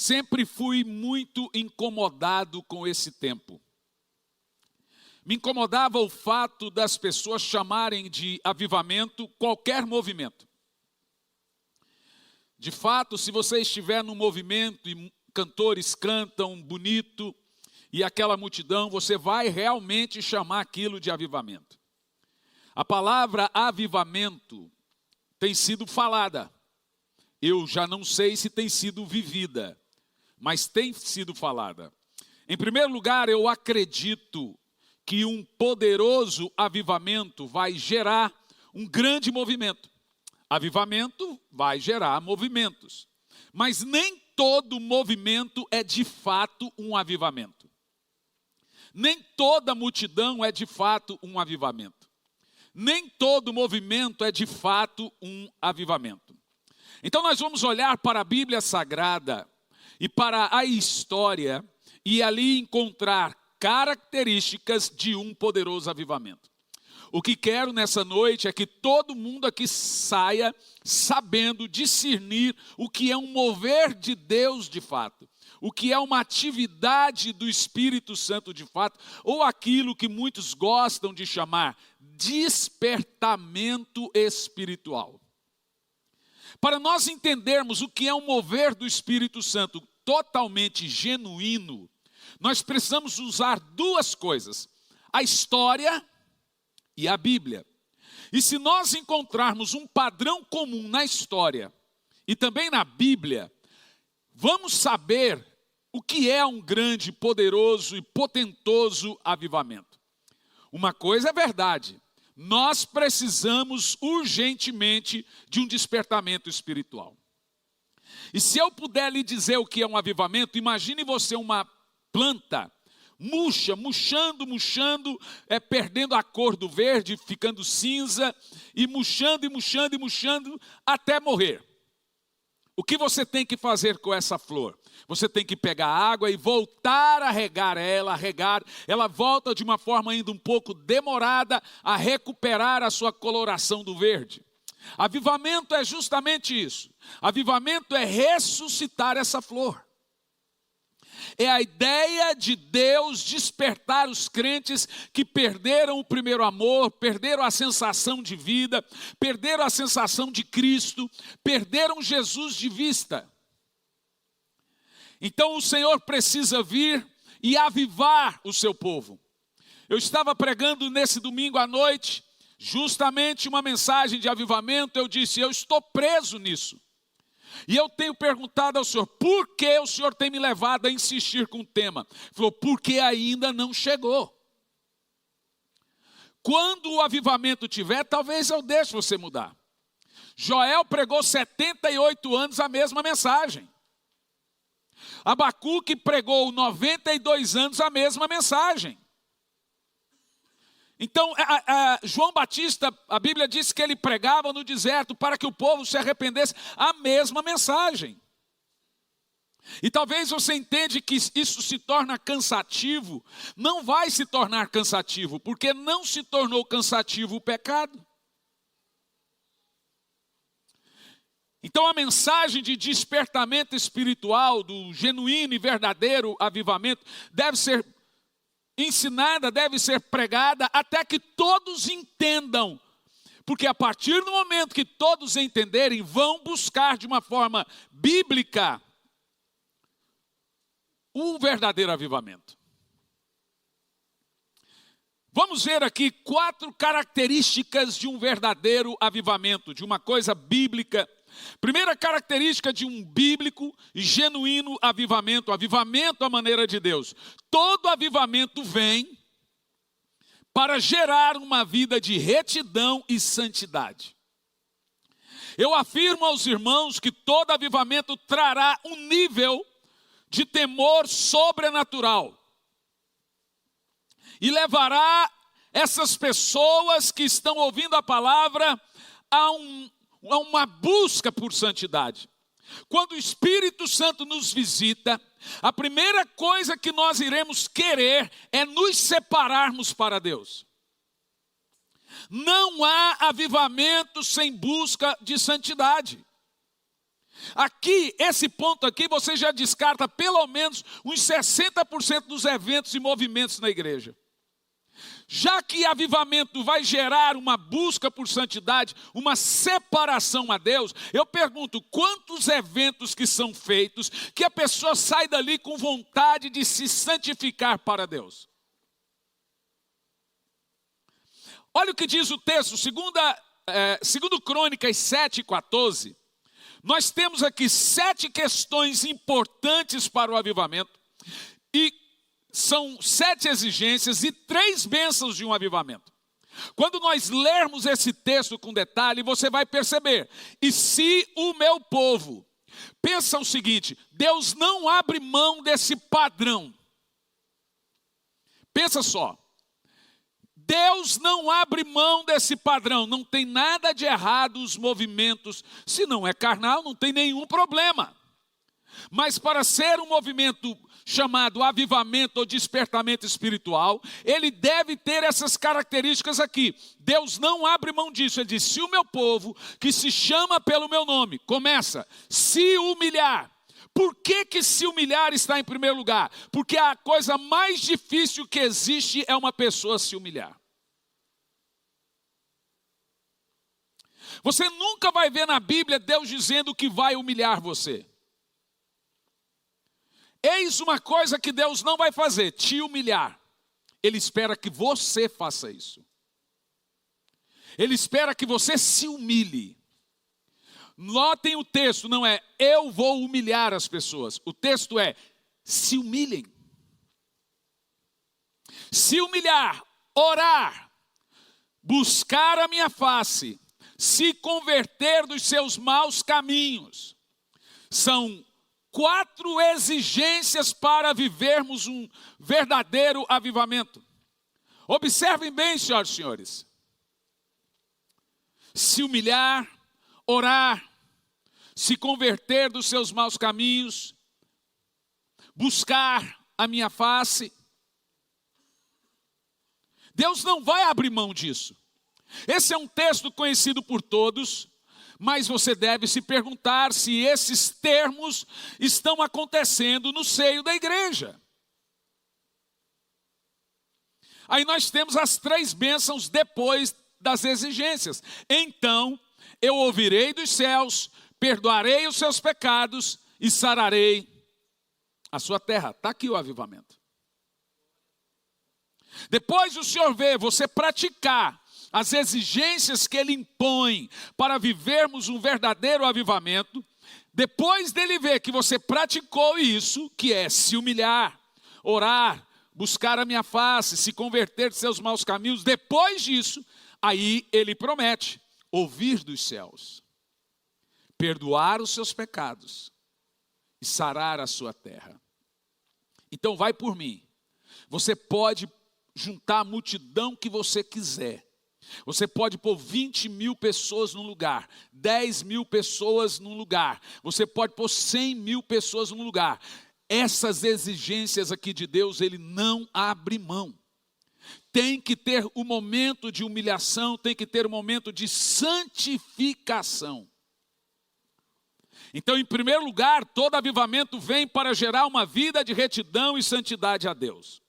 sempre fui muito incomodado com esse tempo. Me incomodava o fato das pessoas chamarem de avivamento qualquer movimento. De fato, se você estiver num movimento e cantores cantam bonito e aquela multidão, você vai realmente chamar aquilo de avivamento. A palavra avivamento tem sido falada. Eu já não sei se tem sido vivida, mas tem sido falada. Em primeiro lugar, eu acredito que um poderoso avivamento vai gerar um grande movimento. Avivamento vai gerar movimentos, mas nem todo movimento é de fato um avivamento. Nem toda multidão é de fato um avivamento. Nem todo movimento é de fato um avivamento. Então nós vamos olhar para a Bíblia Sagrada e para a história e ali encontrar características de um poderoso avivamento. O que quero nessa noite é que todo mundo aqui saia sabendo discernir o que é um mover de Deus de fato, o que é uma atividade do Espírito Santo de fato, ou aquilo que muitos gostam de chamar despertamento espiritual. Para nós entendermos o que é um mover do Espírito Santo totalmente genuíno, nós precisamos usar duas coisas: a história e a Bíblia. E se nós encontrarmos um padrão comum na história e também na Bíblia, vamos saber o que é um grande, poderoso e potentoso avivamento. Uma coisa é verdade: nós precisamos urgentemente de um despertamento espiritual. E se eu puder lhe dizer o que é um avivamento, imagine você uma planta murchando, perdendo a cor do verde, ficando cinza, e murchando até morrer. O que você tem que fazer com essa flor? Você tem que pegar água e voltar a regar ela volta de uma forma ainda um pouco demorada a recuperar a sua coloração do verde. Avivamento é justamente isso. Avivamento é ressuscitar essa flor. É a ideia de Deus despertar os crentes que perderam o primeiro amor, perderam a sensação de vida, perderam a sensação de Cristo, perderam Jesus de vista. Então o Senhor precisa vir e avivar o seu povo. Eu estava pregando nesse domingo à noite, justamente uma mensagem de avivamento. Eu disse: eu estou preso nisso. E eu tenho perguntado ao Senhor: por que o Senhor tem me levado a insistir com o tema? Ele falou: porque ainda não chegou. Quando o avivamento tiver, talvez eu deixe você mudar. Joel pregou 78 anos a mesma mensagem. Abacuque pregou 92 anos a mesma mensagem. Então, João Batista, a Bíblia diz que ele pregava no deserto para que o povo se arrependesse, a mesma mensagem. E talvez você entende que isso se torna cansativo. Não vai se tornar cansativo, porque não se tornou cansativo o pecado. Então a mensagem de despertamento espiritual, do genuíno e verdadeiro avivamento, deve ser ensinada, deve ser pregada até que todos entendam. Porque a partir do momento que todos entenderem, vão buscar de uma forma bíblica o verdadeiro avivamento. Vamos ver aqui 4 características de um verdadeiro avivamento, de uma coisa bíblica. Primeira característica de um bíblico e genuíno avivamento, avivamento à maneira de Deus. Todo avivamento vem para gerar uma vida de retidão e santidade. Eu afirmo aos irmãos que todo avivamento trará um nível de temor sobrenatural e levará essas pessoas que estão ouvindo a palavra a uma busca por santidade. Quando o Espírito Santo nos visita, a primeira coisa que nós iremos querer é nos separarmos para Deus. Não há avivamento sem busca de santidade. Aqui, esse ponto aqui, você já descarta pelo menos uns 60% dos eventos e movimentos na igreja. Já que avivamento vai gerar uma busca por santidade, uma separação a Deus, eu pergunto, quantos eventos que são feitos que a pessoa sai dali com vontade de se santificar para Deus? Olha o que diz o texto, segundo Crônicas 7:14. Nós temos aqui 7 questões importantes para o avivamento e são 7 exigências e 3 bênçãos de um avivamento. Quando nós lermos esse texto com detalhe, você vai perceber. E se o meu povo, pensa o seguinte, Deus não abre mão desse padrão. Pensa só. Deus não abre mão desse padrão, não tem nada de errado os movimentos, se não é carnal, não tem nenhum problema. Mas para ser um movimento chamado avivamento ou despertamento espiritual, ele deve ter essas características aqui. Deus não abre mão disso, ele diz, se o meu povo, que se chama pelo meu nome, começa, se humilhar. Por que se humilhar está em primeiro lugar? Porque a coisa mais difícil que existe é uma pessoa se humilhar. Você nunca vai ver na Bíblia Deus dizendo que vai humilhar você. Eis uma coisa que Deus não vai fazer, te humilhar. Ele espera que você faça isso. Ele espera que você se humilhe. Notem o texto, não é eu vou humilhar as pessoas. O texto é se humilhem. Se humilhar, orar, buscar a minha face, se converter dos seus maus caminhos. São 4 exigências para vivermos um verdadeiro avivamento. Observem bem, senhoras e senhores. Se humilhar, orar, se converter dos seus maus caminhos, buscar a minha face. Deus não vai abrir mão disso. Esse é um texto conhecido por todos, mas você deve se perguntar se esses termos estão acontecendo no seio da igreja. Aí nós temos as 3 bênçãos depois das exigências. Então, eu ouvirei dos céus, perdoarei os seus pecados e sararei a sua terra. Está aqui o avivamento. Depois o Senhor vê você praticar as exigências que Ele impõe para vivermos um verdadeiro avivamento. Depois dele ver que você praticou isso, que é se humilhar, orar, buscar a minha face, se converter de seus maus caminhos, depois disso, aí Ele promete ouvir dos céus, perdoar os seus pecados e sarar a sua terra. Então vai por mim. Você pode juntar a multidão que você quiser. Você pode pôr 20.000 pessoas num lugar, 10.000 pessoas num lugar. Você pode pôr 100.000 pessoas num lugar. Essas exigências aqui de Deus, Ele não abre mão. Tem que ter um momento de humilhação, tem que ter um momento de santificação. Então, em primeiro lugar, todo avivamento vem para gerar uma vida de retidão e santidade a Deus.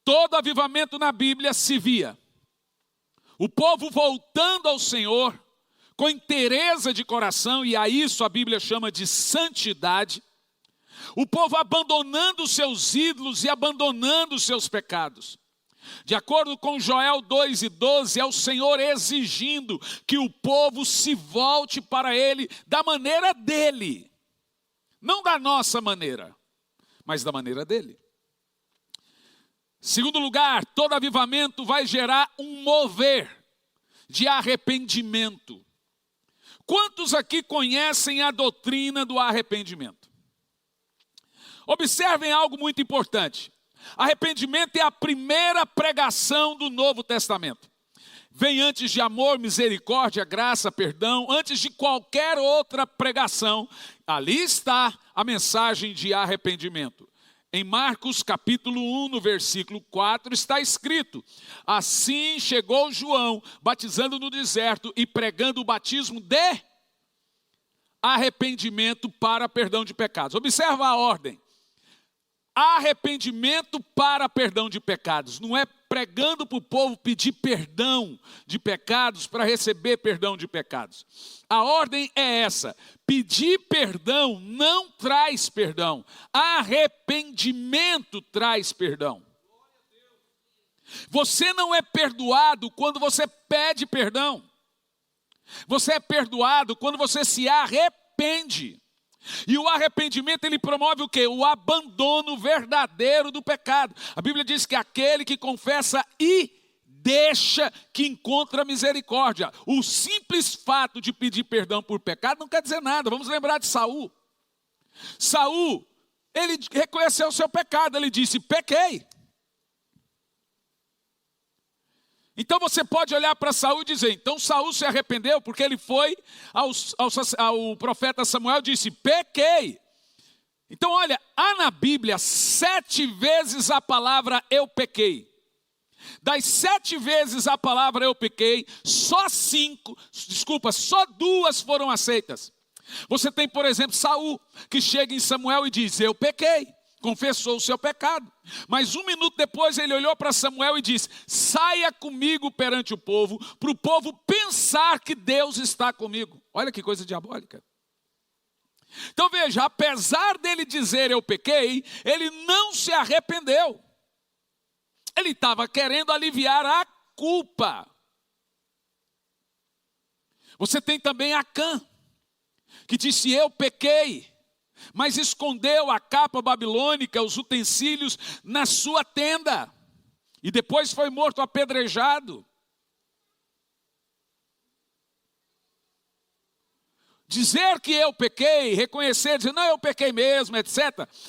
Todo avivamento na Bíblia se via o povo voltando ao Senhor com inteireza de coração, e a isso a Bíblia chama de santidade. O povo abandonando os seus ídolos e abandonando os seus pecados. De acordo com Joel 2:12, é o Senhor exigindo que o povo se volte para Ele da maneira dEle. Não da nossa maneira, mas da maneira dEle. Segundo lugar, todo avivamento vai gerar um mover de arrependimento. Quantos aqui conhecem a doutrina do arrependimento? Observem algo muito importante. Arrependimento é a primeira pregação do Novo Testamento. Vem antes de amor, misericórdia, graça, perdão, antes de qualquer outra pregação. Ali está a mensagem de arrependimento. Em Marcos capítulo 1, no versículo 4, está escrito: assim chegou João, batizando no deserto e pregando o batismo de arrependimento para perdão de pecados. Observa a ordem. Arrependimento para perdão de pecados. Não é pregando para o povo pedir perdão de pecados para receber perdão de pecados. A ordem é essa: pedir perdão não traz perdão. Arrependimento traz perdão. Você não é perdoado quando você pede perdão. Você é perdoado quando você se arrepende. E o arrependimento, ele promove o quê? O abandono verdadeiro do pecado. A Bíblia diz que aquele que confessa e deixa que encontra misericórdia. O simples fato de pedir perdão por pecado não quer dizer nada. Vamos lembrar de Saul. Saul, ele reconheceu o seu pecado, ele disse: pequei. Então você pode olhar para Saul e dizer: então Saul se arrependeu porque ele foi ao profeta Samuel e disse: pequei. Então olha, há na Bíblia 7 vezes a palavra eu pequei. Das 7 vezes a palavra eu pequei, só 2 foram aceitas. Você tem, por exemplo, Saul, que chega em Samuel e diz: eu pequei. Confessou o seu pecado. Mas 1 minuto depois ele olhou para Samuel e disse: saia comigo perante o povo, para o povo pensar que Deus está comigo. Olha que coisa diabólica. Então veja, apesar dele dizer eu pequei, ele não se arrependeu. Ele estava querendo aliviar a culpa. Você tem também Acã, que disse eu pequei, mas escondeu a capa babilônica, os utensílios na sua tenda. E depois foi morto apedrejado. Dizer que eu pequei, reconhecer, dizer não, eu pequei mesmo, etc.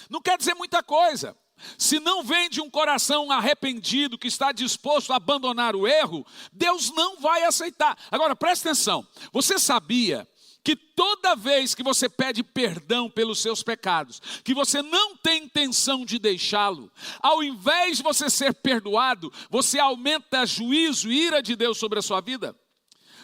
Não quer dizer muita coisa. Se não vem de um coração arrependido, que está disposto a abandonar o erro, Deus não vai aceitar. Agora, presta atenção. Você sabia que toda vez que você pede perdão pelos seus pecados, que você não tem intenção de deixá-lo, ao invés de você ser perdoado, você aumenta juízo e ira de Deus sobre a sua vida?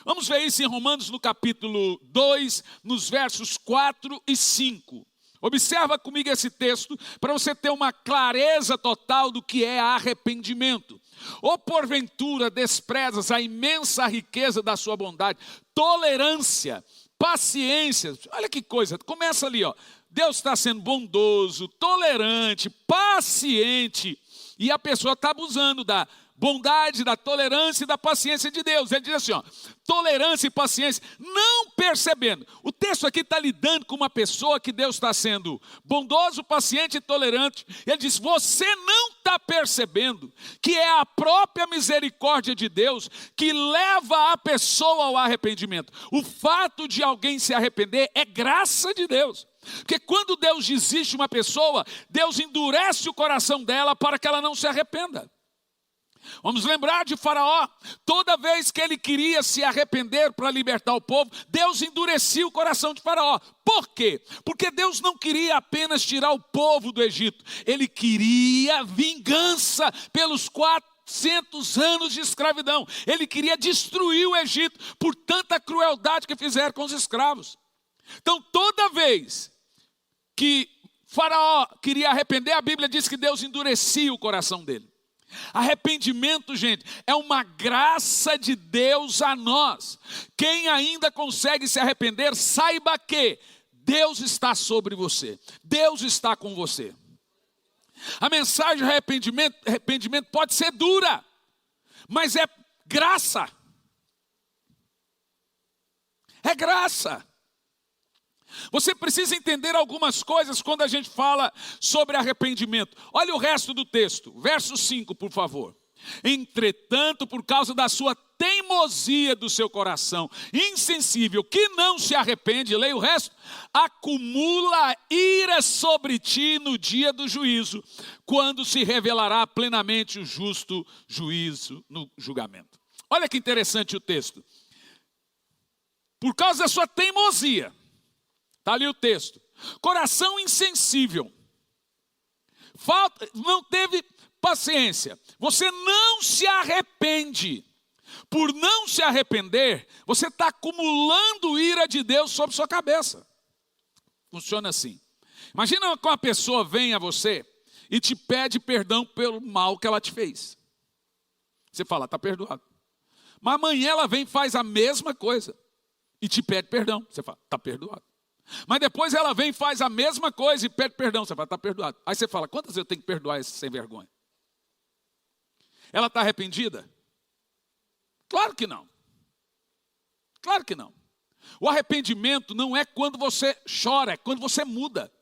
Vamos ver isso em Romanos no capítulo 2, nos versos 4 e 5. Observa comigo esse texto para você ter uma clareza total do que é arrependimento. Ou porventura desprezas a imensa riqueza da sua bondade, tolerância, paciência. Olha que coisa, começa ali, ó. Deus está sendo bondoso, tolerante, paciente, e a pessoa está abusando da bondade, da tolerância e da paciência de Deus. Ele diz assim, ó, tolerância e paciência, não percebendo. O texto aqui está lidando com uma pessoa que Deus está sendo bondoso, paciente e tolerante. Ele diz, você não está percebendo que é a própria misericórdia de Deus que leva a pessoa ao arrependimento. O fato de alguém se arrepender é graça de Deus. Porque quando Deus desiste uma pessoa, Deus endurece o coração dela para que ela não se arrependa. Vamos lembrar de Faraó. Toda vez que ele queria se arrepender para libertar o povo, Deus endurecia o coração de Faraó. Por quê? Porque Deus não queria apenas tirar o povo do Egito. Ele queria vingança pelos 400 anos de escravidão. Ele queria destruir o Egito por tanta crueldade que fizeram com os escravos. Então toda vez que Faraó queria arrepender, a Bíblia diz que Deus endurecia o coração dele. Arrependimento, gente, é uma graça de Deus a nós. Quem ainda consegue se arrepender, saiba que Deus está sobre você. Deus está com você. A mensagem de arrependimento pode ser dura, mas é graça. É graça. Você precisa entender algumas coisas quando a gente fala sobre arrependimento. Olha o resto do texto, verso 5, por favor. Entretanto, por causa da sua teimosia do seu coração, insensível, que não se arrepende, leia o resto, acumula ira sobre ti no dia do juízo, quando se revelará plenamente o justo juízo no julgamento. Olha que interessante o texto. Por causa da sua teimosia, está ali o texto. Coração insensível. Não teve paciência. Você não se arrepende. Por não se arrepender, você está acumulando ira de Deus sobre sua cabeça. Funciona assim. Imagina que uma pessoa vem a você e te pede perdão pelo mal que ela te fez. Você fala, está perdoado. Mas amanhã ela vem e faz a mesma coisa e te pede perdão. Você fala, está perdoado. Mas depois ela vem e faz a mesma coisa e pede perdão. Você fala, está perdoado. Aí você fala, quantas vezes eu tenho que perdoar esse sem vergonha? Ela está arrependida? Claro que não. Claro que não. O arrependimento não é quando você chora, é quando você muda.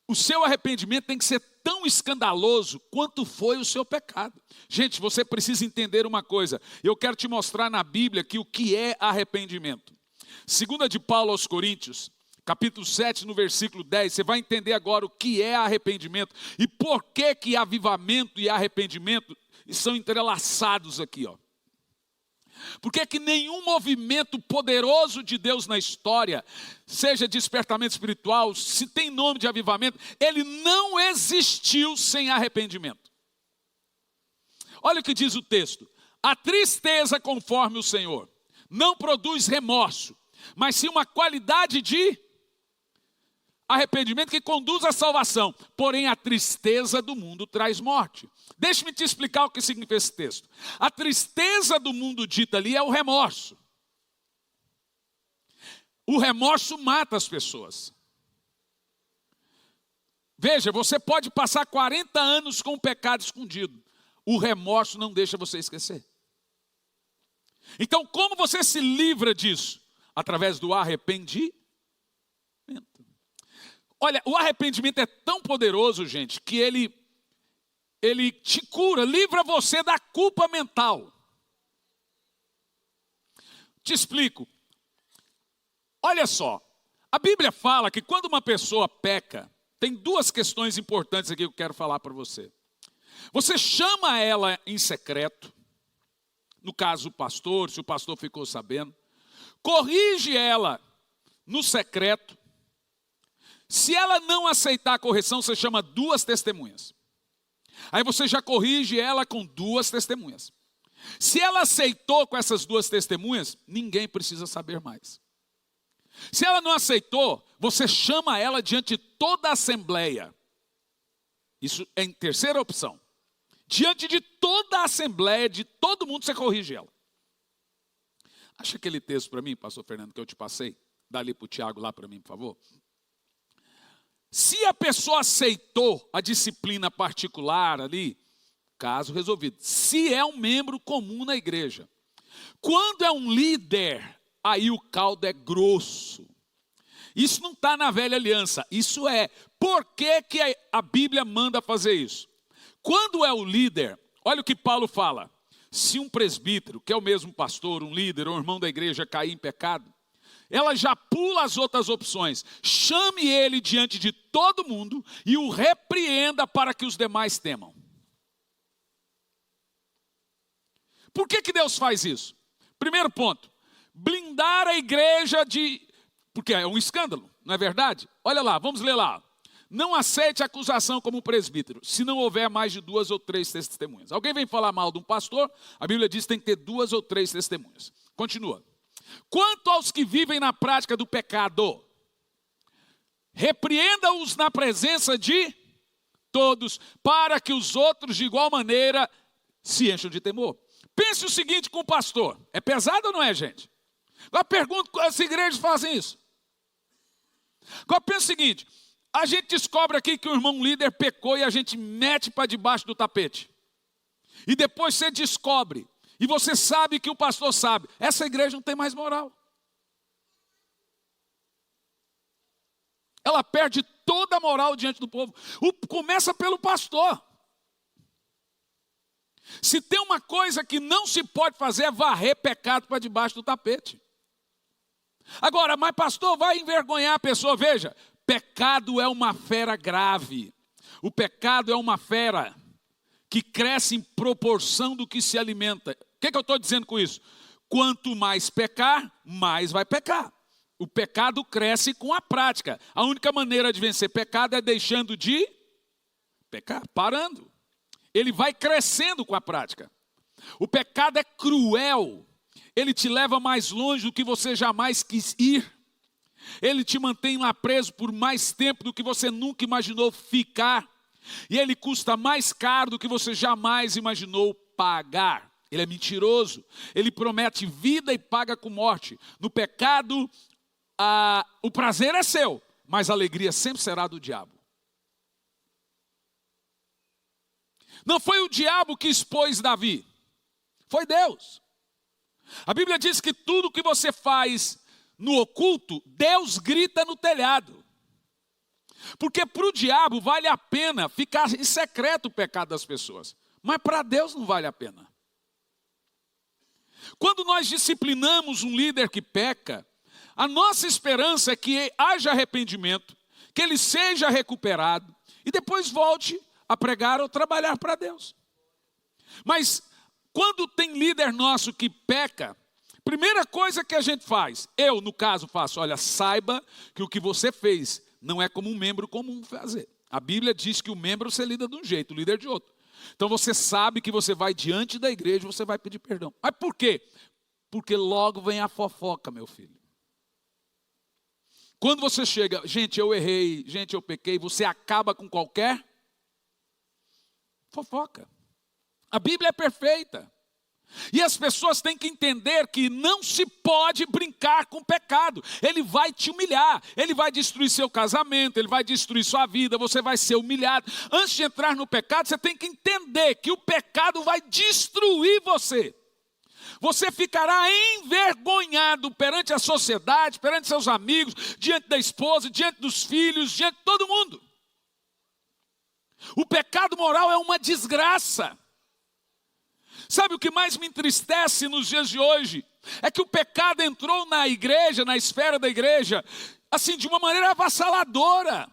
O seu arrependimento tem que ser tão escandaloso quanto foi o seu pecado. Gente, você precisa entender uma coisa. Eu quero te mostrar na Bíblia que o que é arrependimento. Segunda de Paulo aos Coríntios, capítulo 7, no versículo 10, você vai entender agora o que é arrependimento e por que avivamento e arrependimento são entrelaçados aqui, ó. Porque que nenhum movimento poderoso de Deus na história, seja despertamento espiritual, se tem nome de avivamento, ele não existiu sem arrependimento. Olha o que diz o texto. A tristeza conforme o Senhor não produz remorso, mas sim uma qualidade de arrependimento que conduz à salvação. Porém, a tristeza do mundo traz morte. Deixe-me te explicar o que significa esse texto. A tristeza do mundo dita ali é o remorso. O remorso mata as pessoas. Veja, você pode passar 40 anos com o pecado escondido. O remorso não deixa você esquecer. Então, como você se livra disso? Através do arrependimento. Olha, o arrependimento é tão poderoso, gente, que ele te cura, livra você da culpa mental. Te explico. Olha só, a Bíblia fala que quando uma pessoa peca, tem duas questões importantes aqui que eu quero falar para você. Você chama ela em secreto, no caso o pastor, se o pastor ficou sabendo, corrige ela no secreto. Se ela não aceitar a correção, você chama duas testemunhas. Aí você já corrige ela com duas testemunhas. Se ela aceitou com essas duas testemunhas, ninguém precisa saber mais. Se ela não aceitou, você chama ela diante de toda a assembleia. Isso é em terceira opção. Diante de toda a assembleia, de todo mundo, você corrige ela. Acha aquele texto para mim, pastor Fernando, que eu te passei? Dá ali para o Tiago lá para mim, por favor. Se a pessoa aceitou a disciplina particular ali, caso resolvido. Se é um membro comum na igreja. Quando é um líder, aí o caldo é grosso. Isso não está na velha aliança. Isso é. Por que a Bíblia manda fazer isso? Quando é o líder, olha o que Paulo fala. Se um presbítero, que é o mesmo pastor, um líder, um irmão da igreja cair em pecado, ela já pula as outras opções. Chame ele diante de todo mundo e o repreenda para que os demais temam. Por que Deus faz isso? Primeiro ponto, blindar a igreja porque é um escândalo, não é verdade? Olha lá, vamos ler lá. Não aceite a acusação como presbítero, se não houver mais de 2 ou 3 testemunhas. Alguém vem falar mal de um pastor, a Bíblia diz que tem que ter 2 ou 3 testemunhas. Continua. Quanto aos que vivem na prática do pecado, repreenda-os na presença de todos, para que os outros de igual maneira se encham de temor. Pense o seguinte com o pastor, é pesado ou não é, gente? Agora pergunto, as igrejas fazem isso. Agora pensa o seguinte, a gente descobre aqui que o irmão líder pecou e a gente mete para debaixo do tapete. E depois você descobre, e você sabe que o pastor sabe, essa igreja não tem mais moral. Ela perde toda a moral diante do povo. Começa pelo pastor. Se tem uma coisa que não se pode fazer é varrer pecado para debaixo do tapete. Agora, mas pastor, vai envergonhar a pessoa. Veja, pecado é uma fera grave. O pecado é uma fera que cresce em proporção do que se alimenta. O que eu estou dizendo com isso? Quanto mais pecar, mais vai pecar. O pecado cresce com a prática. A única maneira de vencer pecado é deixando de pecar, parando. Ele vai crescendo com a prática. O pecado é cruel. Ele te leva mais longe do que você jamais quis ir. Ele te mantém lá preso por mais tempo do que você nunca imaginou ficar. E ele custa mais caro do que você jamais imaginou pagar. Ele é mentiroso. Ele promete vida e paga com morte. No pecado, o prazer é seu, mas a alegria sempre será do diabo. Não foi o diabo que expôs Davi, foi Deus. A Bíblia diz que tudo que você faz no oculto, Deus grita no telhado. Porque para o diabo vale a pena ficar em secreto o pecado das pessoas, mas para Deus não vale a pena. Quando nós disciplinamos um líder que peca, a nossa esperança é que haja arrependimento, que ele seja recuperado e depois volte a pregar ou trabalhar para Deus. Mas quando tem líder nosso que peca, primeira coisa que a gente faz, eu no caso faço, olha, saiba que o que você fez não é como um membro comum fazer. A Bíblia diz que o membro você lida de um jeito, o líder de outro. Então você sabe que você vai diante da igreja, você vai pedir perdão. Mas por quê? Porque logo vem a fofoca, meu filho. Quando você chega, gente, eu errei, gente, eu pequei, você acaba com qualquer fofoca. A Bíblia é perfeita. E as pessoas têm que entender que não se pode brincar com o pecado. Ele vai te humilhar, ele vai destruir seu casamento, ele vai destruir sua vida, você vai ser humilhado. Antes de entrar no pecado, você tem que entender que o pecado vai destruir você. Você ficará envergonhado perante a sociedade, perante seus amigos, diante da esposa, diante dos filhos, diante de todo mundo. O pecado moral é uma desgraça. Sabe o que mais me entristece nos dias de hoje? É que o pecado entrou na igreja, na esfera da igreja, assim, de uma maneira avassaladora.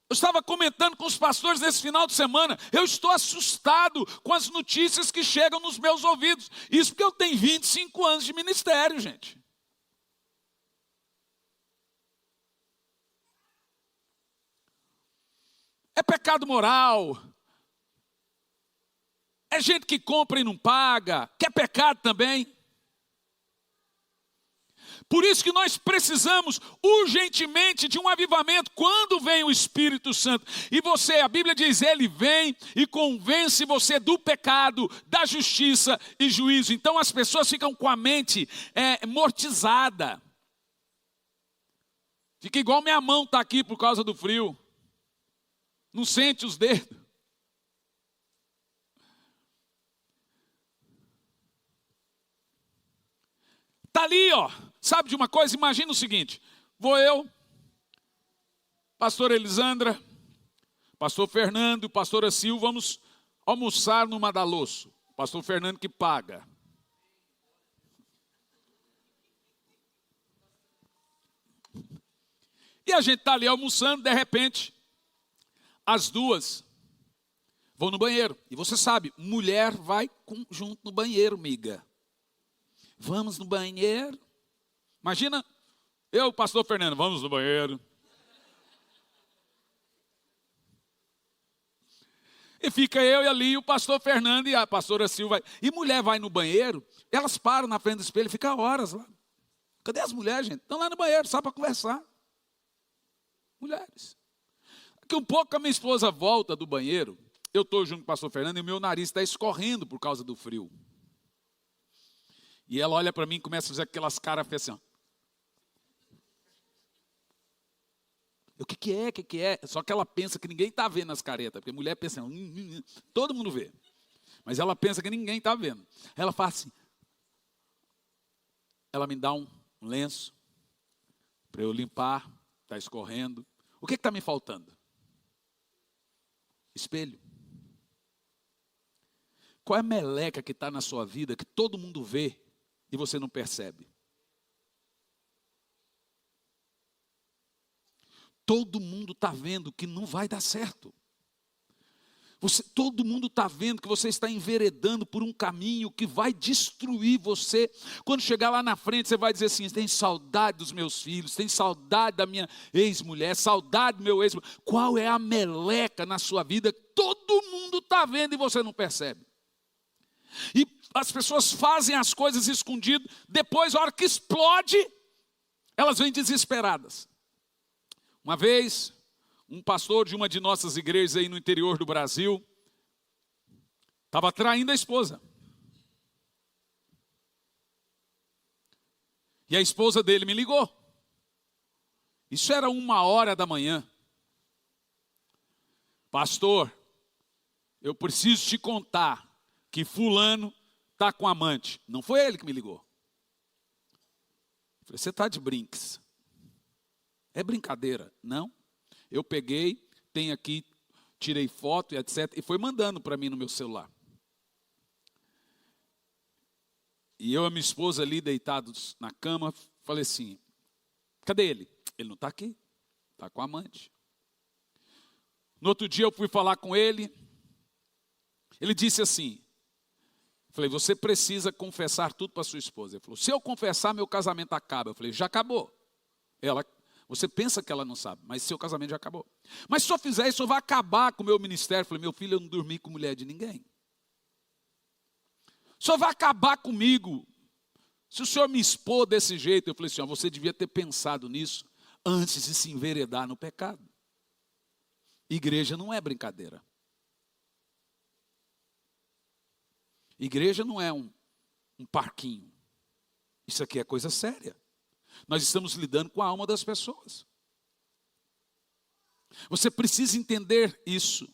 Eu estava comentando com os pastores nesse final de semana, eu estou assustado com as notícias que chegam nos meus ouvidos. Isso porque eu tenho 25 anos de ministério, gente. É pecado moral. É gente que compra e não paga, que é pecado também. Por isso que nós precisamos urgentemente de um avivamento quando vem o Espírito Santo. E você, a Bíblia diz, ele vem e convence você do pecado, da justiça e juízo. Então as pessoas ficam com a mente mortizada. Fica igual minha mão está aqui por causa do frio. Não sente os dedos. Está ali, ó. Sabe de uma coisa? Imagina o seguinte. Vou eu, pastora Elisandra, pastor Fernando e pastora Sil, vamos almoçar no Madalosso. Pastor Fernando que paga. E a gente está ali almoçando, de repente, as duas vão no banheiro. E você sabe, mulher vai junto no banheiro, miga. Vamos no banheiro. Imagina, eu, o pastor Fernando, vamos no banheiro. E fica eu e ali, o pastor Fernando e a pastora Silva. E mulher vai no banheiro, elas param na frente do espelho e ficam horas lá. Cadê as mulheres, gente? Estão lá no banheiro, só para conversar. Mulheres. Daqui um pouco a minha esposa volta do banheiro, eu estou junto com o pastor Fernando e o meu nariz está escorrendo por causa do frio. E ela olha para mim e começa a fazer aquelas caras assim. O que é? O que é? Só que ela pensa que ninguém está vendo as caretas. Porque a mulher pensa, todo mundo vê. Mas ela pensa que ninguém está vendo. Ela faz assim. Ela me dá um lenço para eu limpar. Está escorrendo. O que está me faltando? Espelho. Qual é a meleca que está na sua vida que todo mundo vê e você não percebe? Todo mundo está vendo que não vai dar certo. Todo mundo está vendo que você está enveredando por um caminho que vai destruir você. Quando chegar lá na frente, você vai dizer assim, tem saudade dos meus filhos, tem saudade da minha ex-mulher, saudade do meu ex-mulher. Qual é a meleca na sua vida? Todo mundo está vendo e você não percebe. E as pessoas fazem as coisas escondidas, depois, a hora que explode, Elas vêm desesperadas. Uma vez, um pastor de uma de nossas igrejas aí no interior do Brasil estava traindo a esposa. E a esposa dele me ligou. Isso era 1h da manhã. Pastor, eu preciso te contar que fulano está com amante. Não foi ele que me ligou. Eu falei, você está de brinques. É brincadeira? Não. Eu peguei, tenho aqui, tirei foto e etc. E foi mandando para mim no meu celular. E eu e a minha esposa ali deitados na cama, falei assim, cadê ele? Ele não está aqui, está com a amante. No outro dia eu fui falar com ele, ele disse assim, falei, você precisa confessar tudo para sua esposa. Ele falou, se eu confessar, meu casamento acaba. Eu falei, já acabou. Você pensa que ela não sabe, mas seu casamento já acabou. Mas se eu fizer isso, eu vou acabar com o meu ministério. Eu falei, meu filho, eu não dormi com mulher de ninguém. O senhor vai acabar comigo. Se o senhor me expor desse jeito, eu falei assim, você devia ter pensado nisso antes de se enveredar no pecado. Igreja não é brincadeira. Igreja não é um parquinho. Isso aqui é coisa séria. Nós estamos lidando com a alma das pessoas. Você precisa entender isso.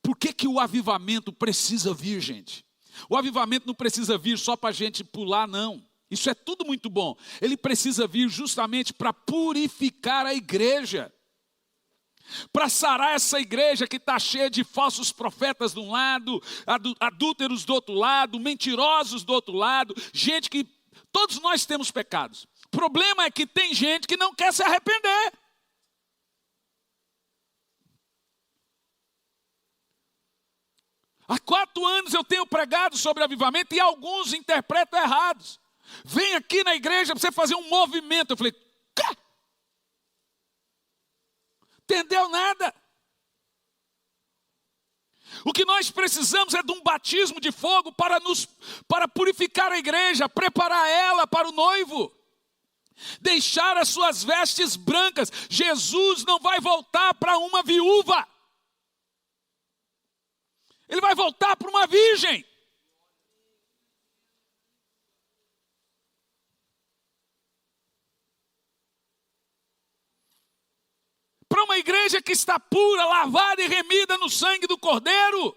Por que o avivamento precisa vir, gente? O avivamento não precisa vir só para a gente pular, não. Isso é tudo muito bom. Ele precisa vir justamente para purificar a igreja. Para sarar essa igreja que está cheia de falsos profetas de um lado, adúlteros do outro lado, mentirosos do outro lado, gente que... Todos nós temos pecados. O problema é que tem gente que não quer se arrepender. Há 4 anos eu tenho pregado sobre avivamento e alguns interpretam errados. Vem aqui na igreja para você fazer um movimento. Eu falei, quê? Entendeu nada? O que nós precisamos é de um batismo de fogo para purificar a igreja, preparar ela para o noivo. Deixar as suas vestes brancas. Jesus não vai voltar para uma viúva. Ele vai voltar para uma virgem. Para uma igreja que está pura, lavada e remida no sangue do Cordeiro.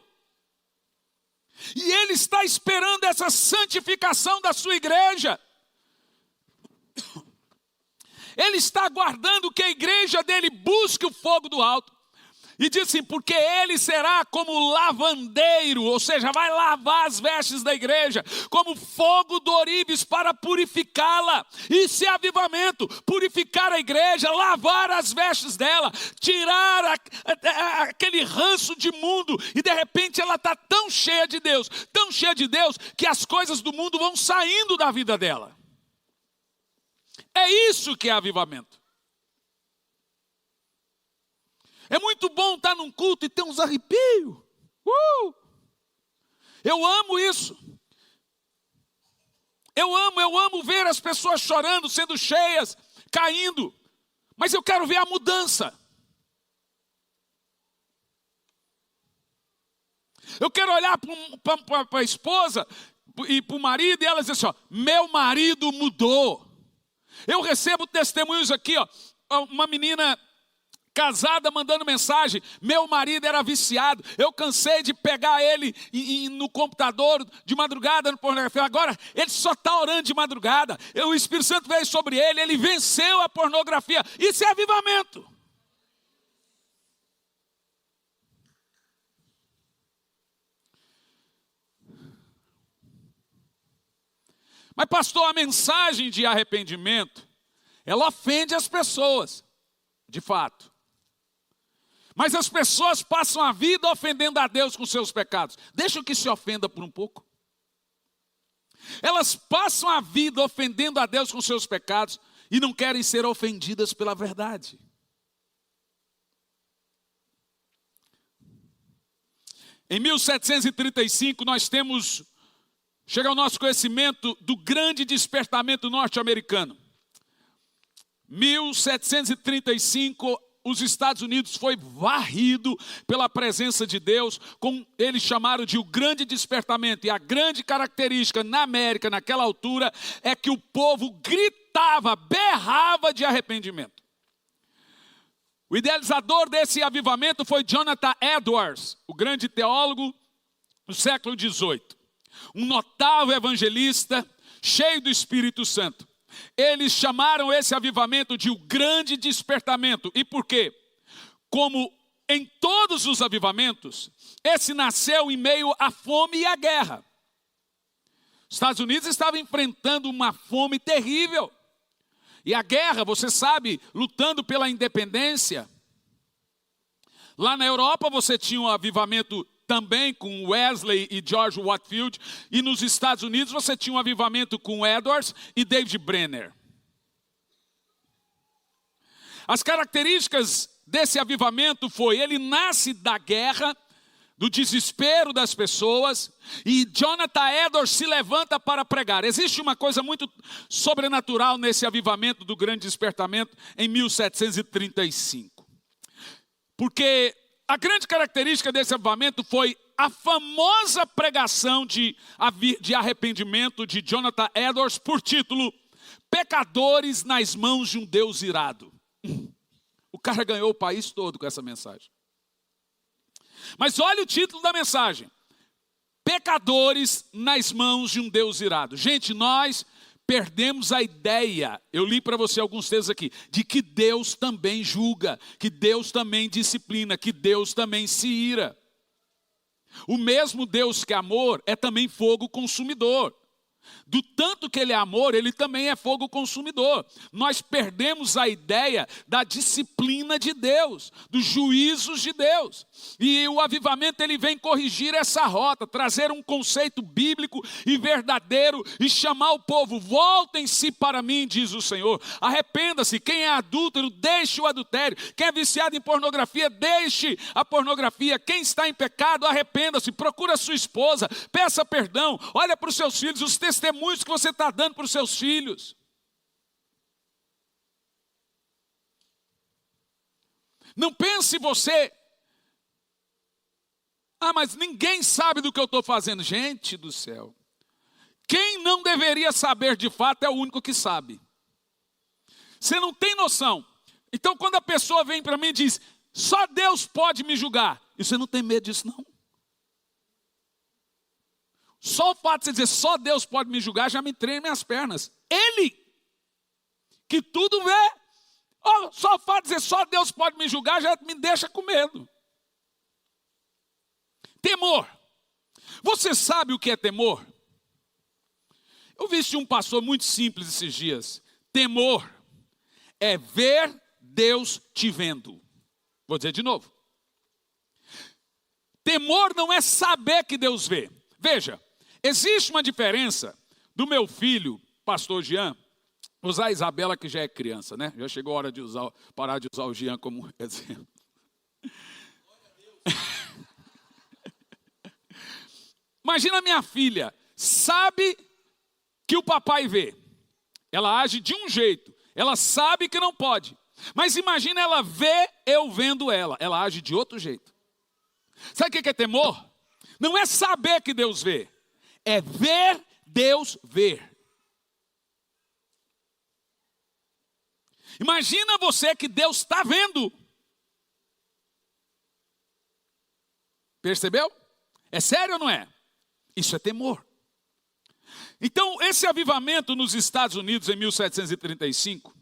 E Ele está esperando essa santificação da sua igreja. Ele está aguardando que a igreja dele busque o fogo do alto. E diz assim, porque ele será como lavandeiro, ou seja, vai lavar as vestes da igreja, como fogo do ourives para purificá-la. Isso é avivamento, purificar a igreja, lavar as vestes dela, tirar aquele ranço de mundo. E de repente ela está tão cheia de Deus, que as coisas do mundo vão saindo da vida dela. É isso que é avivamento. É muito bom estar num culto e ter uns arrepios. Eu amo isso. Eu amo ver as pessoas chorando, sendo cheias, caindo. Mas eu quero ver a mudança. Eu quero olhar para a esposa e para o marido e ela dizer assim, ó, meu marido mudou. Eu recebo testemunhos aqui, ó, uma menina casada mandando mensagem, meu marido era viciado, eu cansei de pegar ele no computador de madrugada no pornografia, agora ele só está orando de madrugada, o Espírito Santo veio sobre ele venceu a pornografia. Isso é avivamento. Mas pastor, a mensagem de arrependimento, ela ofende as pessoas, de fato. Mas as pessoas passam a vida ofendendo a Deus com seus pecados. Deixa que se ofenda por um pouco. Elas passam a vida ofendendo a Deus com seus pecados e não querem ser ofendidas pela verdade. Em 1735 nós temos chega ao nosso conhecimento do grande despertamento norte-americano. 1735, os Estados Unidos foi varrido pela presença de Deus, como eles chamaram de o grande despertamento. E a grande característica na América, naquela altura, é que o povo gritava, berrava de arrependimento. O idealizador desse avivamento foi Jonathan Edwards, o grande teólogo do século XVIII. Um notável evangelista, cheio do Espírito Santo. Eles chamaram esse avivamento de o grande despertamento. E por quê? Como em todos os avivamentos, esse nasceu em meio à fome e à guerra. Os Estados Unidos estavam enfrentando uma fome terrível. E a guerra, você sabe, lutando pela independência. Lá na Europa você tinha um avivamento também com Wesley e George Whitefield, e nos Estados Unidos você tinha um avivamento com Edwards e David Brenner. As características desse avivamento ele nasce da guerra, do desespero das pessoas, e Jonathan Edwards se levanta para pregar. Existe uma coisa muito sobrenatural nesse avivamento do grande despertamento em 1735. Porque a grande característica desse avivamento foi a famosa pregação de arrependimento de Jonathan Edwards por título Pecadores nas mãos de um Deus irado. O cara ganhou o país todo com essa mensagem. Mas olha o título da mensagem. Pecadores nas mãos de um Deus irado. Gente, nós perdemos a ideia, eu li para você alguns textos aqui, de que Deus também julga, que Deus também disciplina, que Deus também se ira. O mesmo Deus que é amor é também fogo consumidor. Do tanto que ele é amor, ele também é fogo consumidor. Nós perdemos a ideia da disciplina de Deus, dos juízos de Deus. E o avivamento ele vem corrigir essa rota, trazer um conceito bíblico e verdadeiro e chamar o povo, voltem-se para mim, diz o Senhor. Arrependa-se, quem é adúltero, deixe o adultério. Quem é viciado em pornografia, deixe a pornografia. Quem está em pecado, arrependa-se, procura a sua esposa, peça perdão, olha para os seus filhos, os testemunhos que você está dando para os seus filhos. Não pense você, mas ninguém sabe do que eu estou fazendo. Gente do céu, quem não deveria saber de fato é o único que sabe. Você não tem noção. Então quando a pessoa vem para mim e diz, só Deus pode me julgar, e você não tem medo disso não? Só o fato de você dizer, só Deus pode me julgar, já me treme as pernas. Ele, que tudo vê, só o fato de dizer, só Deus pode me julgar, já me deixa com medo. Temor. Você sabe o que é temor? Eu vi um pastor muito simples esses dias. Temor é ver Deus te vendo. Vou dizer de novo. Temor não é saber que Deus vê. Veja. Existe uma diferença do meu filho, pastor Jean, usar a Isabela que já é criança, né? Já chegou a hora de parar de usar o Jean como exemplo. Imagina a minha filha, sabe que o papai vê. Ela age de um jeito, ela sabe que não pode. Mas imagina ela ver eu vendo ela, ela age de outro jeito. Sabe o que é temor? Não é saber que Deus vê. É ver Deus ver. Imagina você que Deus está vendo. Percebeu? É sério ou não é? Isso é temor. Então, esse avivamento nos Estados Unidos em 1735,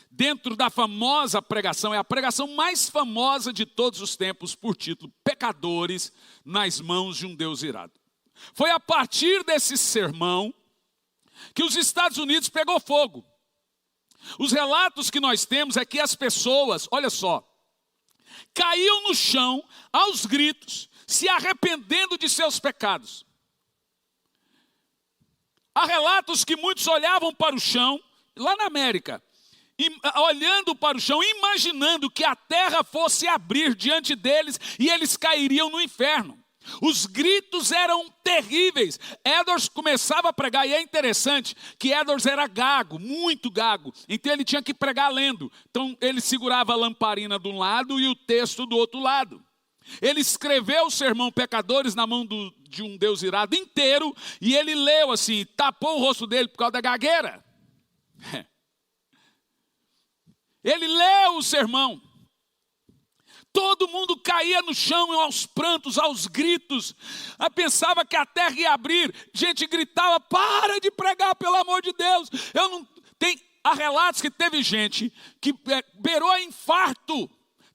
dentro da famosa pregação, é a pregação mais famosa de todos os tempos, por título, Pecadores nas mãos de um Deus irado. Foi a partir desse sermão que os Estados Unidos pegou fogo. Os relatos que nós temos é que as pessoas, olha só, caíam no chão aos gritos, se arrependendo de seus pecados. Há relatos que muitos olhavam para o chão, lá na América, olhando para o chão, imaginando que a terra fosse abrir diante deles e eles cairiam no inferno. Os gritos eram terríveis. Edwards começava a pregar, e é interessante que Edwards era gago, muito gago. Então ele tinha que pregar lendo. Então ele segurava a lamparina de um lado e o texto do outro lado. Ele escreveu o sermão Pecadores na mão de um Deus irado inteiro, e ele leu assim, tapou o rosto dele por causa da gagueira. Ele leu o sermão. Todo mundo caía no chão aos prantos, aos gritos. Pensava que a terra ia abrir. Gente gritava, para de pregar, pelo amor de Deus. Há relatos que teve gente que beirou a infarto.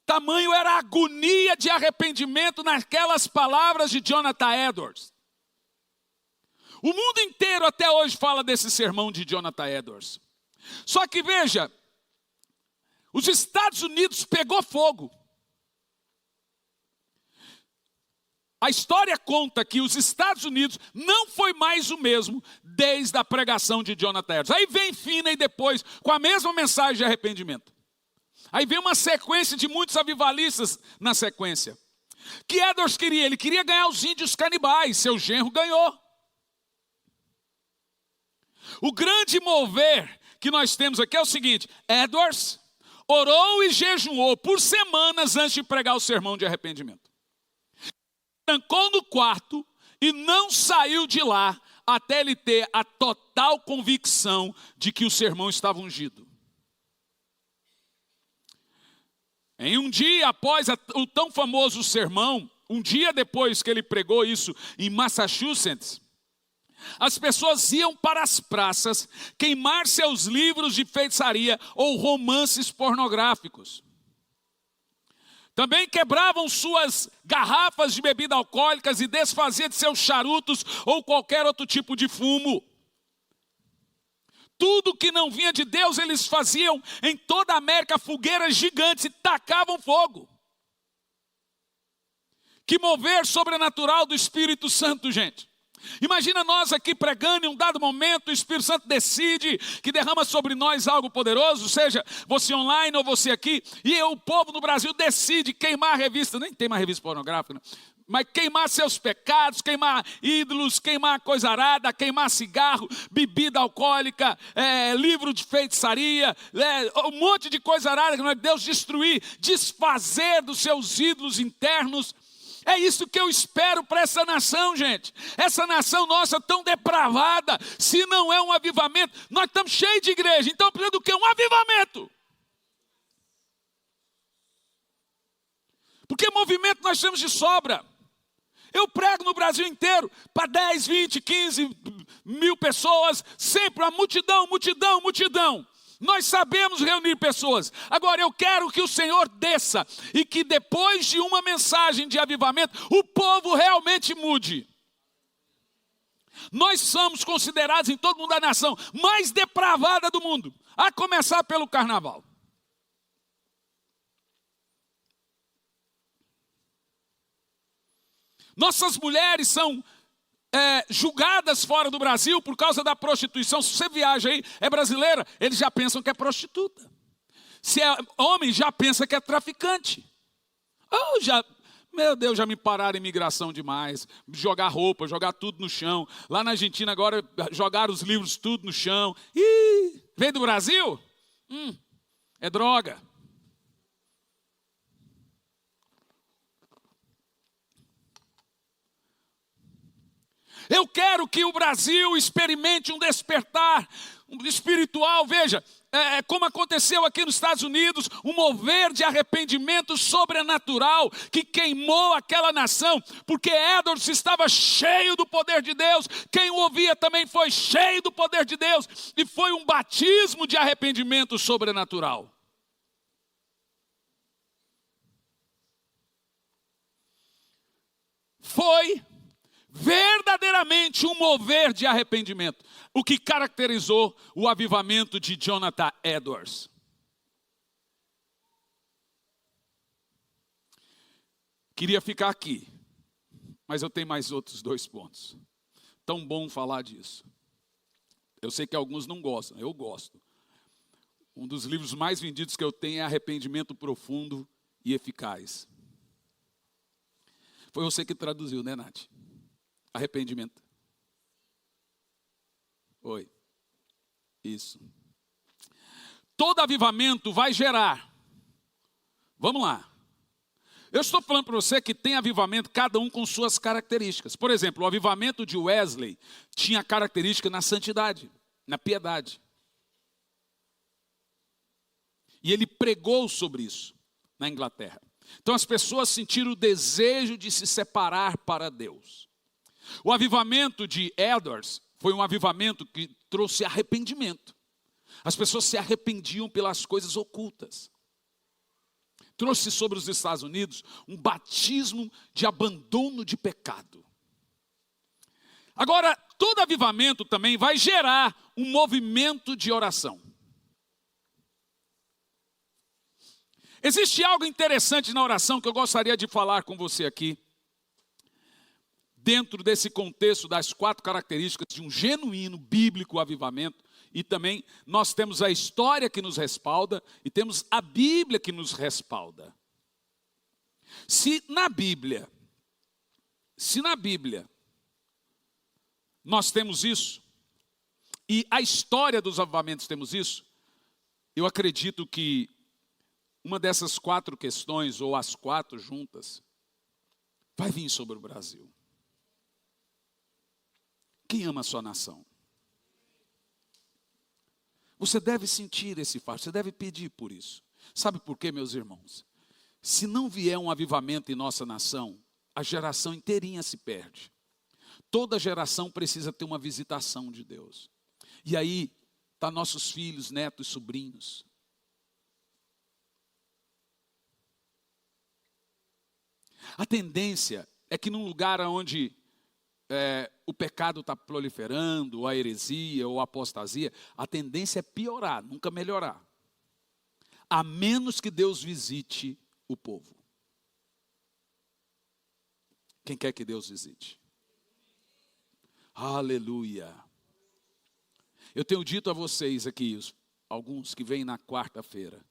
Tamanho era a agonia de arrependimento naquelas palavras de Jonathan Edwards. O mundo inteiro até hoje fala desse sermão de Jonathan Edwards. Só que veja, os Estados Unidos pegou fogo. A história conta que os Estados Unidos não foi mais o mesmo desde a pregação de Jonathan Edwards. Aí vem Finney depois com a mesma mensagem de arrependimento. Aí vem uma sequência de muitos avivalistas na sequência. Que Edwards queria? Ele queria ganhar os índios canibais. Seu genro ganhou. O grande mover que nós temos aqui é o seguinte. Edwards orou e jejuou por semanas antes de pregar o sermão de arrependimento. Trancou no quarto e não saiu de lá até ele ter a total convicção de que o sermão estava ungido. Em um dia após o tão famoso sermão, um dia depois que ele pregou isso em Massachusetts, as pessoas iam para as praças queimar seus livros de feitiçaria ou romances pornográficos. Também quebravam suas garrafas de bebida alcoólicas e desfaziam de seus charutos ou qualquer outro tipo de fumo. Tudo que não vinha de Deus, eles faziam em toda a América fogueiras gigantes e tacavam fogo. Que mover sobrenatural do Espírito Santo, gente. Imagina nós aqui pregando, em um dado momento o Espírito Santo decide que derrama sobre nós algo poderoso, seja você online ou você aqui, e o povo no Brasil decide queimar a revista, nem tem mais revista pornográfica, né? Mas queimar seus pecados, queimar ídolos, queimar coisa arada, queimar cigarro, bebida alcoólica, livro de feitiçaria, um monte de coisa arada que nós Deus destruir, desfazer dos seus ídolos internos. É isso que eu espero para essa nação, gente. Essa nação nossa tão depravada, se não é um avivamento, nós estamos cheios de igreja, então precisa do quê? Um avivamento. Porque movimento nós temos de sobra. Eu prego no Brasil inteiro para 10, 20, 15 mil pessoas, sempre uma multidão, multidão, multidão. Nós sabemos reunir pessoas. Agora eu quero que o Senhor desça e que depois de uma mensagem de avivamento, o povo realmente mude. Nós somos considerados em todo mundo a nação mais depravada do mundo, a começar pelo carnaval. Nossas mulheres são julgadas fora do Brasil por causa da prostituição. Se você viaja aí, é brasileira, eles já pensam que é prostituta. Se é homem, já pensa que é traficante. Meu Deus, já me pararam em imigração demais. Jogar roupa, jogar tudo no chão. Lá na Argentina agora, jogaram os livros tudo no chão. Veio do Brasil? É droga. Eu quero que o Brasil experimente um despertar espiritual. Veja, como aconteceu aqui nos Estados Unidos, um mover de arrependimento sobrenatural que queimou aquela nação, porque Edwards estava cheio do poder de Deus, quem o ouvia também foi cheio do poder de Deus, e foi um batismo de arrependimento sobrenatural. Foi verdadeiramente um mover de arrependimento, o que caracterizou o avivamento de Jonathan Edwards. Queria ficar aqui, mas eu tenho mais outros 2 pontos. Tão bom falar disso. Eu sei que alguns não gostam, eu gosto. Um dos livros mais vendidos que eu tenho é Arrependimento Profundo e Eficaz. Foi você que traduziu, né, Nath? Arrependimento. Foi. Isso. Todo avivamento vai gerar. Vamos lá. Eu estou falando para você que tem avivamento, cada um com suas características. Por exemplo, o avivamento de Wesley tinha característica na santidade, na piedade. E ele pregou sobre isso na Inglaterra. Então as pessoas sentiram o desejo de se separar para Deus. O avivamento de Edwards foi um avivamento que trouxe arrependimento. As pessoas se arrependiam pelas coisas ocultas. Trouxe sobre os Estados Unidos um batismo de abandono de pecado. Agora, todo avivamento também vai gerar um movimento de oração. Existe algo interessante na oração que eu gostaria de falar com você aqui. Dentro desse contexto das 4 características de um genuíno bíblico avivamento. E também nós temos a história que nos respalda e temos a Bíblia que nos respalda. Se na Bíblia nós temos isso, e a história dos avivamentos temos isso, eu acredito que uma dessas 4 questões, ou as 4 juntas, vai vir sobre o Brasil. Quem ama a sua nação? Você deve sentir esse fato, você deve pedir por isso. Sabe por quê, meus irmãos? Se não vier um avivamento em nossa nação, a geração inteirinha se perde. Toda geração precisa ter uma visitação de Deus. E aí, tá nossos filhos, netos, sobrinhos. A tendência é que num lugar onde o pecado está proliferando, ou a heresia, ou a apostasia, a tendência é piorar, nunca melhorar. A menos que Deus visite o povo. Quem quer que Deus visite? Aleluia. Eu tenho dito a vocês aqui, alguns que vêm na quarta-feira,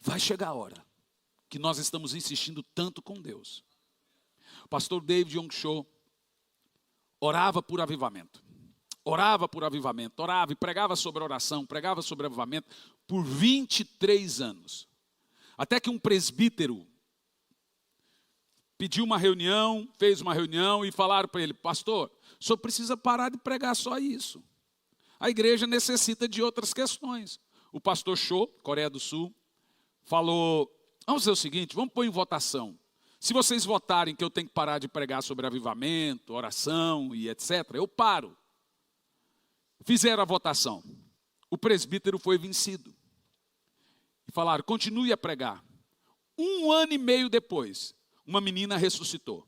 vai chegar a hora que nós estamos insistindo tanto com Deus. O pastor David Young Cho orava por avivamento. Orava por avivamento, orava e pregava sobre oração, pregava sobre avivamento por 23 anos. Até que um presbítero pediu uma reunião, fez uma reunião e falaram para ele: pastor, o senhor precisa parar de pregar só isso. A igreja necessita de outras questões. O pastor Cho, Coreia do Sul, falou: vamos fazer o seguinte, vamos pôr em votação. Se vocês votarem que eu tenho que parar de pregar sobre avivamento, oração e etc., eu paro. Fizeram a votação. O presbítero foi vencido. E falaram: continue a pregar. 1 ano e meio depois, uma menina ressuscitou.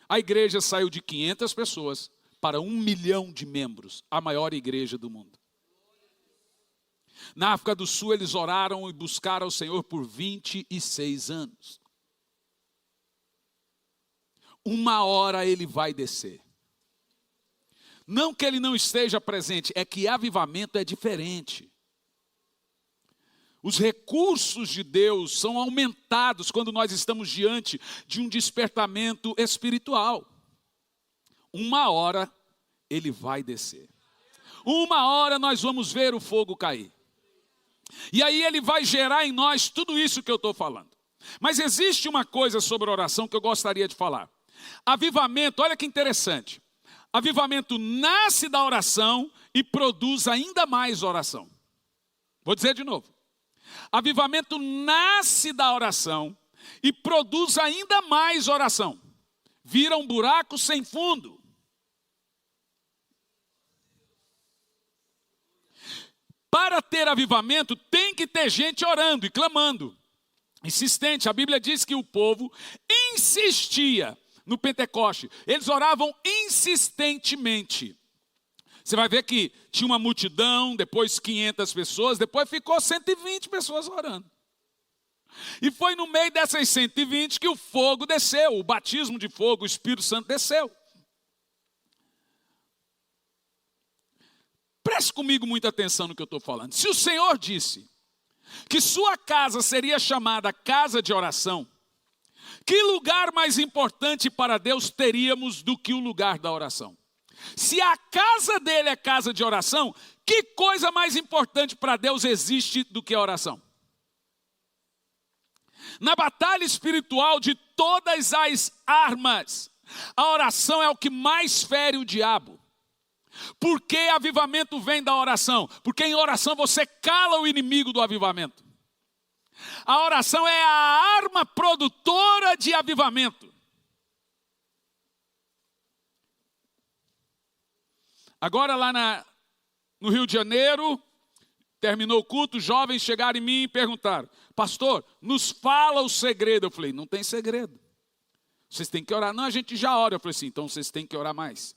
A igreja saiu de 500 pessoas para 1 milhão de membros, a maior igreja do mundo. Na África do Sul, eles oraram e buscaram o Senhor por 26 anos. Uma hora ele vai descer. Não que ele não esteja presente, é que avivamento é diferente. Os recursos de Deus são aumentados quando nós estamos diante de um despertamento espiritual. Uma hora ele vai descer. Uma hora nós vamos ver o fogo cair. E aí ele vai gerar em nós tudo isso que eu estou falando. Mas existe uma coisa sobre oração que eu gostaria de falar. Avivamento, olha que interessante. Avivamento nasce da oração e produz ainda mais oração. Vou dizer de novo. Avivamento nasce da oração e produz ainda mais oração. Vira um buraco sem fundo. Para ter avivamento, tem que ter gente orando e clamando. Insistente, a Bíblia diz que o povo insistia no Pentecoste. Eles oravam insistentemente. Você vai ver que tinha uma multidão, depois 500 pessoas, depois ficou 120 pessoas orando. E foi no meio dessas 120 que o fogo desceu, o batismo de fogo, o Espírito Santo desceu. Preste comigo muita atenção no que eu estou falando. Se o Senhor disse que sua casa seria chamada casa de oração, Que lugar mais importante para Deus teríamos do que o lugar da oração? Se a casa dele é casa de oração, que coisa mais importante para Deus existe do que a oração? Na batalha espiritual de todas as armas, a oração é o que mais fere o diabo. Por que avivamento vem da oração? Porque em oração você cala o inimigo do avivamento. A oração é a arma produtora de avivamento. Agora lá no Rio de Janeiro, terminou o culto, os jovens chegaram em mim e perguntaram: pastor, nos fala o segredo. Eu falei: não tem segredo. Vocês têm que orar. Não, a gente já ora. Eu falei assim: então vocês têm que orar mais.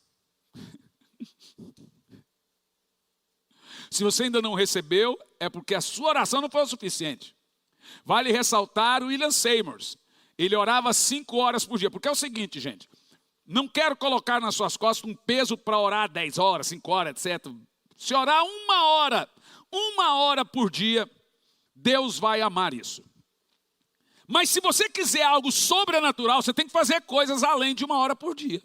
Se você ainda não recebeu, é porque a sua oração não foi o suficiente. Vale ressaltar o William Seymour. Ele orava 5 horas por dia. Porque é o seguinte, gente. Não quero colocar nas suas costas um peso para orar 10 horas, 5 horas, etc. Se orar 1 hora por dia, Deus vai amar isso. Mas se você quiser algo sobrenatural, você tem que fazer coisas além de 1 hora por dia.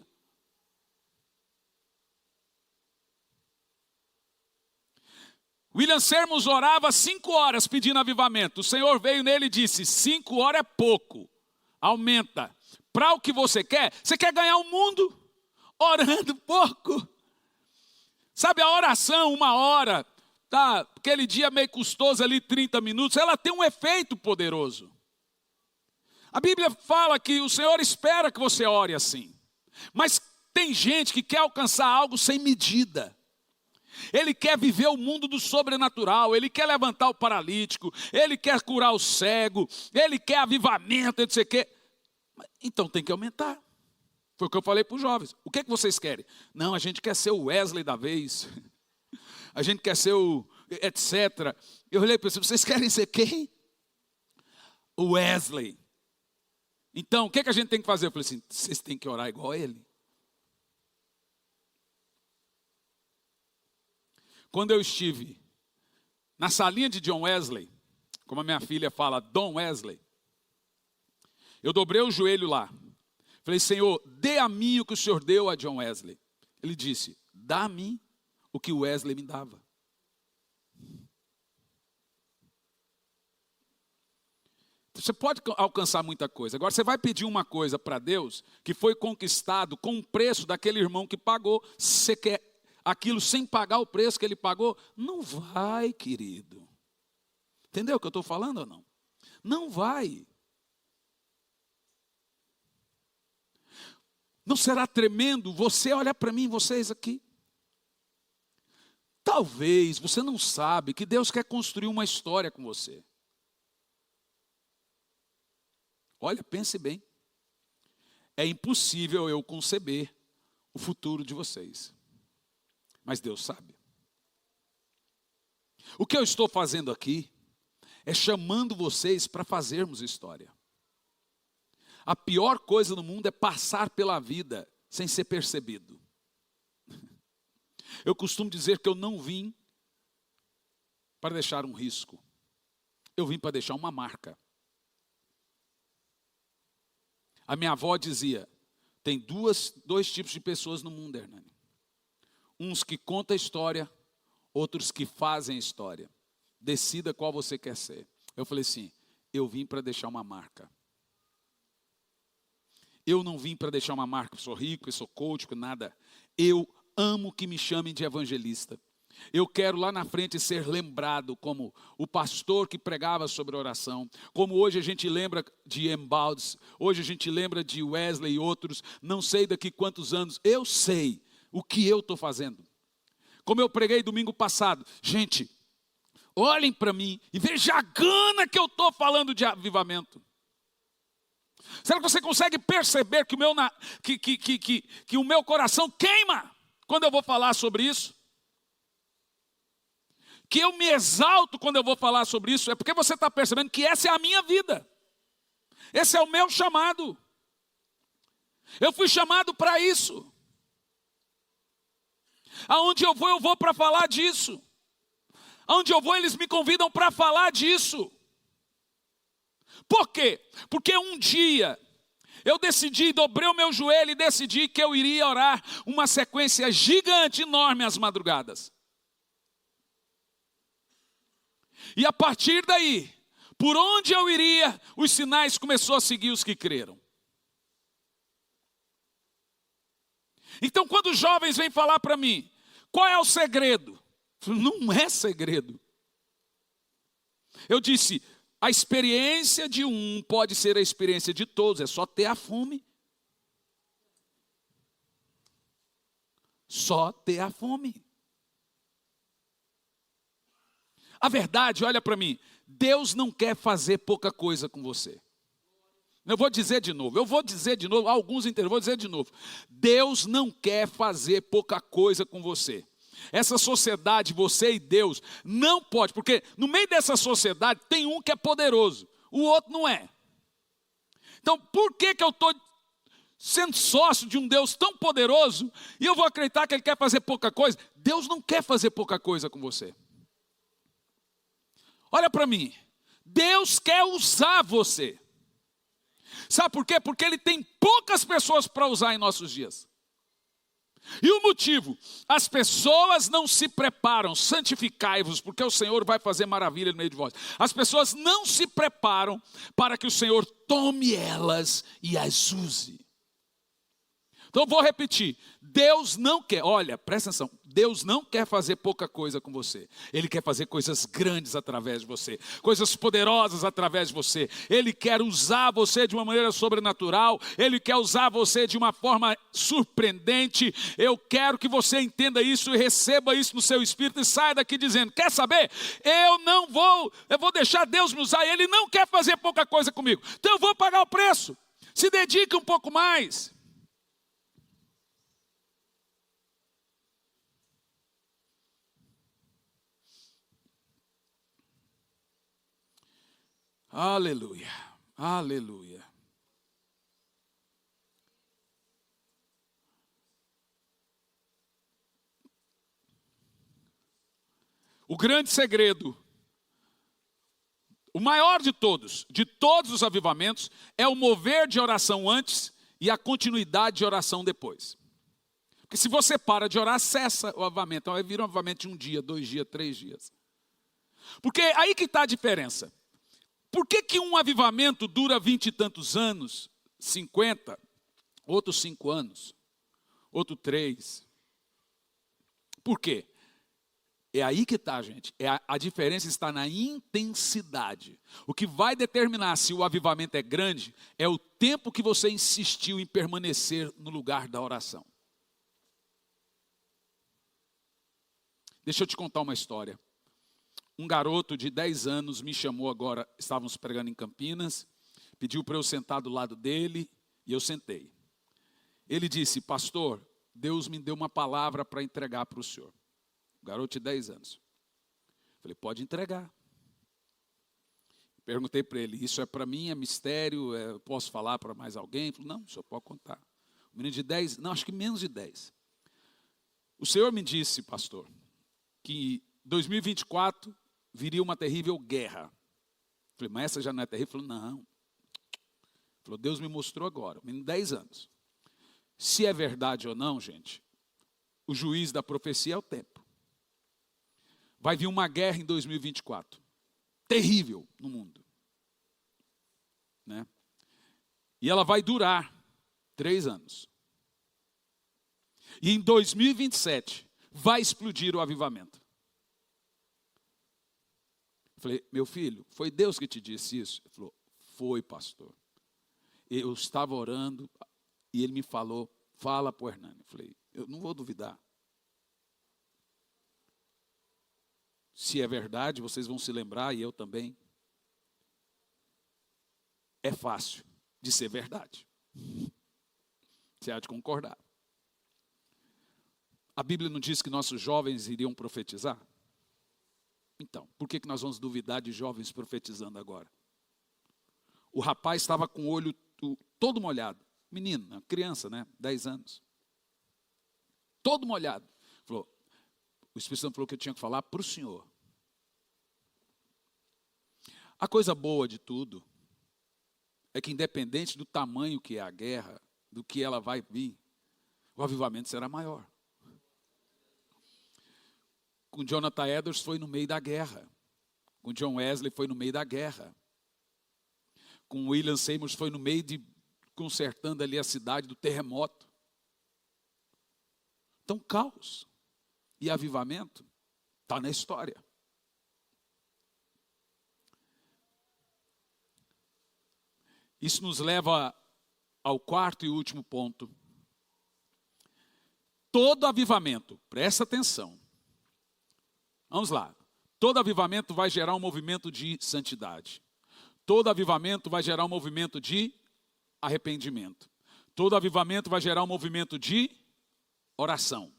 William Seymour orava 5 horas pedindo avivamento. O Senhor veio nele e disse: 5 horas é pouco, aumenta. Para o que você quer ganhar o mundo orando pouco. Sabe, a oração, 1 hora, tá, aquele dia meio custoso ali, 30 minutos, ela tem um efeito poderoso. A Bíblia fala que o Senhor espera que você ore assim. Mas tem gente que quer alcançar algo sem medida. Ele quer viver o mundo do sobrenatural, ele quer levantar o paralítico, ele quer curar o cego, ele quer avivamento, não sei o quê. Então tem que aumentar. Foi o que eu falei para os jovens. O que é que vocês querem? Não, a gente quer ser o Wesley da vez. A gente quer ser o etc. Eu olhei para eles: vocês querem ser quem? O Wesley. Então, o que é que a gente tem que fazer? Eu falei assim: vocês têm que orar igual a ele. Quando eu estive na salinha de John Wesley, como a minha filha fala, Dom Wesley, eu dobrei o joelho lá. Falei: Senhor, dê a mim o que o Senhor deu a John Wesley. Ele disse: dá a mim o que o Wesley me dava. Você pode alcançar muita coisa. Agora você vai pedir uma coisa para Deus que foi conquistado com o preço daquele irmão que pagou. Você quer aquilo sem pagar o preço que ele pagou? Não vai, querido. Entendeu o que eu estou falando ou não? Não vai. Não será tremendo você olhar para mim, vocês aqui? Talvez você não sabe que Deus quer construir uma história com você. Olha, pense bem. É impossível eu conceber o futuro de vocês. Mas Deus sabe. O que eu estou fazendo aqui é chamando vocês para fazermos história. A pior coisa no mundo é passar pela vida sem ser percebido. Eu costumo dizer que eu não vim para deixar um risco. Eu vim para deixar uma marca. A minha avó dizia: tem dois tipos de pessoas no mundo, Hernani. Uns que contam a história, outros que fazem a história. Decida qual você quer ser. Eu falei assim: eu vim para deixar uma marca. Eu não vim para deixar uma marca, eu sou rico, eu sou coach, nada. Eu amo que me chamem de evangelista. Eu quero lá na frente ser lembrado como o pastor que pregava sobre oração. Como hoje a gente lembra de Embaldes, hoje a gente lembra de Wesley e outros. Não sei daqui quantos anos, eu sei o que eu estou fazendo. Como eu preguei domingo passado. Gente, olhem para mim e vejam a gana que eu estou falando de avivamento. Será que você consegue perceber que o meu coração queima quando eu vou falar sobre isso? Que eu me exalto quando eu vou falar sobre isso? É porque você está percebendo que essa é a minha vida. Esse é o meu chamado. Eu fui chamado para isso. Aonde eu vou para falar disso. Aonde eu vou, eles me convidam para falar disso. Por quê? Porque um dia eu decidi, dobrei o meu joelho e decidi que eu iria orar uma sequência gigante, enorme às madrugadas. E a partir daí, por onde eu iria, os sinais começaram a seguir os que creram. Então, quando os jovens vêm falar para mim, qual é o segredo? Não é segredo. Eu disse, a experiência de um pode ser a experiência de todos, é só ter a fome. Só ter a fome. A verdade, olha para mim, Deus não quer fazer pouca coisa com você. Eu vou dizer de novo, alguns entenderam, vou dizer de novo. Deus não quer fazer pouca coisa com você. Essa sociedade, você e Deus, não pode, porque no meio dessa sociedade tem um que é poderoso, o outro não é. Então, por que eu estou sendo sócio de um Deus tão poderoso e eu vou acreditar que Ele quer fazer pouca coisa? Deus não quer fazer pouca coisa com você. Olha para mim, Deus quer usar você. Sabe por quê? Porque Ele tem poucas pessoas para usar em nossos dias. E o motivo? As pessoas não se preparam, santificai-vos, porque o Senhor vai fazer maravilha no meio de vós. As pessoas não se preparam para que o Senhor tome elas e as use. Então vou repetir, Deus não quer, olha, presta atenção, Deus não quer fazer pouca coisa com você. Ele quer fazer coisas grandes através de você, coisas poderosas através de você. Ele quer usar você de uma maneira sobrenatural, Ele quer usar você de uma forma surpreendente. Eu quero que você entenda isso e receba isso no seu espírito e saia daqui dizendo, quer saber? Eu vou deixar Deus me usar, Ele não quer fazer pouca coisa comigo. Então eu vou pagar o preço, se dedique um pouco mais. Aleluia, aleluia. O grande segredo, o maior de todos os avivamentos, é o mover de oração antes e a continuidade de oração depois. Porque se você para de orar, cessa o avivamento. Então vai vir um avivamento de 1 dia, 2 dias, 3 dias. Porque aí que está a diferença. Por que um avivamento dura 20 e tantos anos, 50, outros 5 anos, outro 3? Por quê? É aí que está, gente. A diferença está na intensidade. O que vai determinar se o avivamento é grande é o tempo que você insistiu em permanecer no lugar da oração. Deixa eu te contar uma história. Um garoto de 10 anos me chamou agora, estávamos pregando em Campinas, pediu para eu sentar do lado dele e eu sentei. Ele disse, pastor, Deus me deu uma palavra para entregar para o senhor. Um garoto de 10 anos. Falei, pode entregar. Perguntei para ele, isso é para mim, é mistério, posso falar para mais alguém? Ele falou, não, o senhor pode contar. O menino de 10, não, acho que menos de 10. O senhor me disse, pastor, que 2024 viria uma terrível guerra. Falei, mas essa já não é terrível? Ele falou, não. Falou, Deus me mostrou agora, menino de 10 anos. Se é verdade ou não, gente, o juiz da profecia é o tempo. Vai vir uma guerra em 2024. Terrível no mundo. Né? E ela vai durar 3 anos. E em 2027 vai explodir o avivamento. Falei, meu filho, foi Deus que te disse isso? Ele falou, foi, pastor. Eu estava orando e ele me falou, fala para o Hernani. Eu falei, eu não vou duvidar. Se é verdade, vocês vão se lembrar e eu também. É fácil de ser verdade. Você há de concordar. A Bíblia não diz que nossos jovens iriam profetizar? Então, por que nós vamos duvidar de jovens profetizando agora? O rapaz estava com o olho todo molhado. Menino, criança, né? 10 anos. Todo molhado. Falou, o Espírito Santo falou que eu tinha que falar para o senhor. A coisa boa de tudo é que independente do tamanho que é a guerra, do que ela vai vir, o avivamento será maior. Com Jonathan Edwards foi no meio da guerra. Com John Wesley foi no meio da guerra. Com William Seymour foi no meio de consertando ali a cidade do terremoto. Então, caos e avivamento está na história. Isso nos leva ao quarto e último ponto. Todo avivamento, presta atenção. Vamos lá. Todo avivamento vai gerar um movimento de santidade. Todo avivamento vai gerar um movimento de arrependimento. Todo avivamento vai gerar um movimento de oração.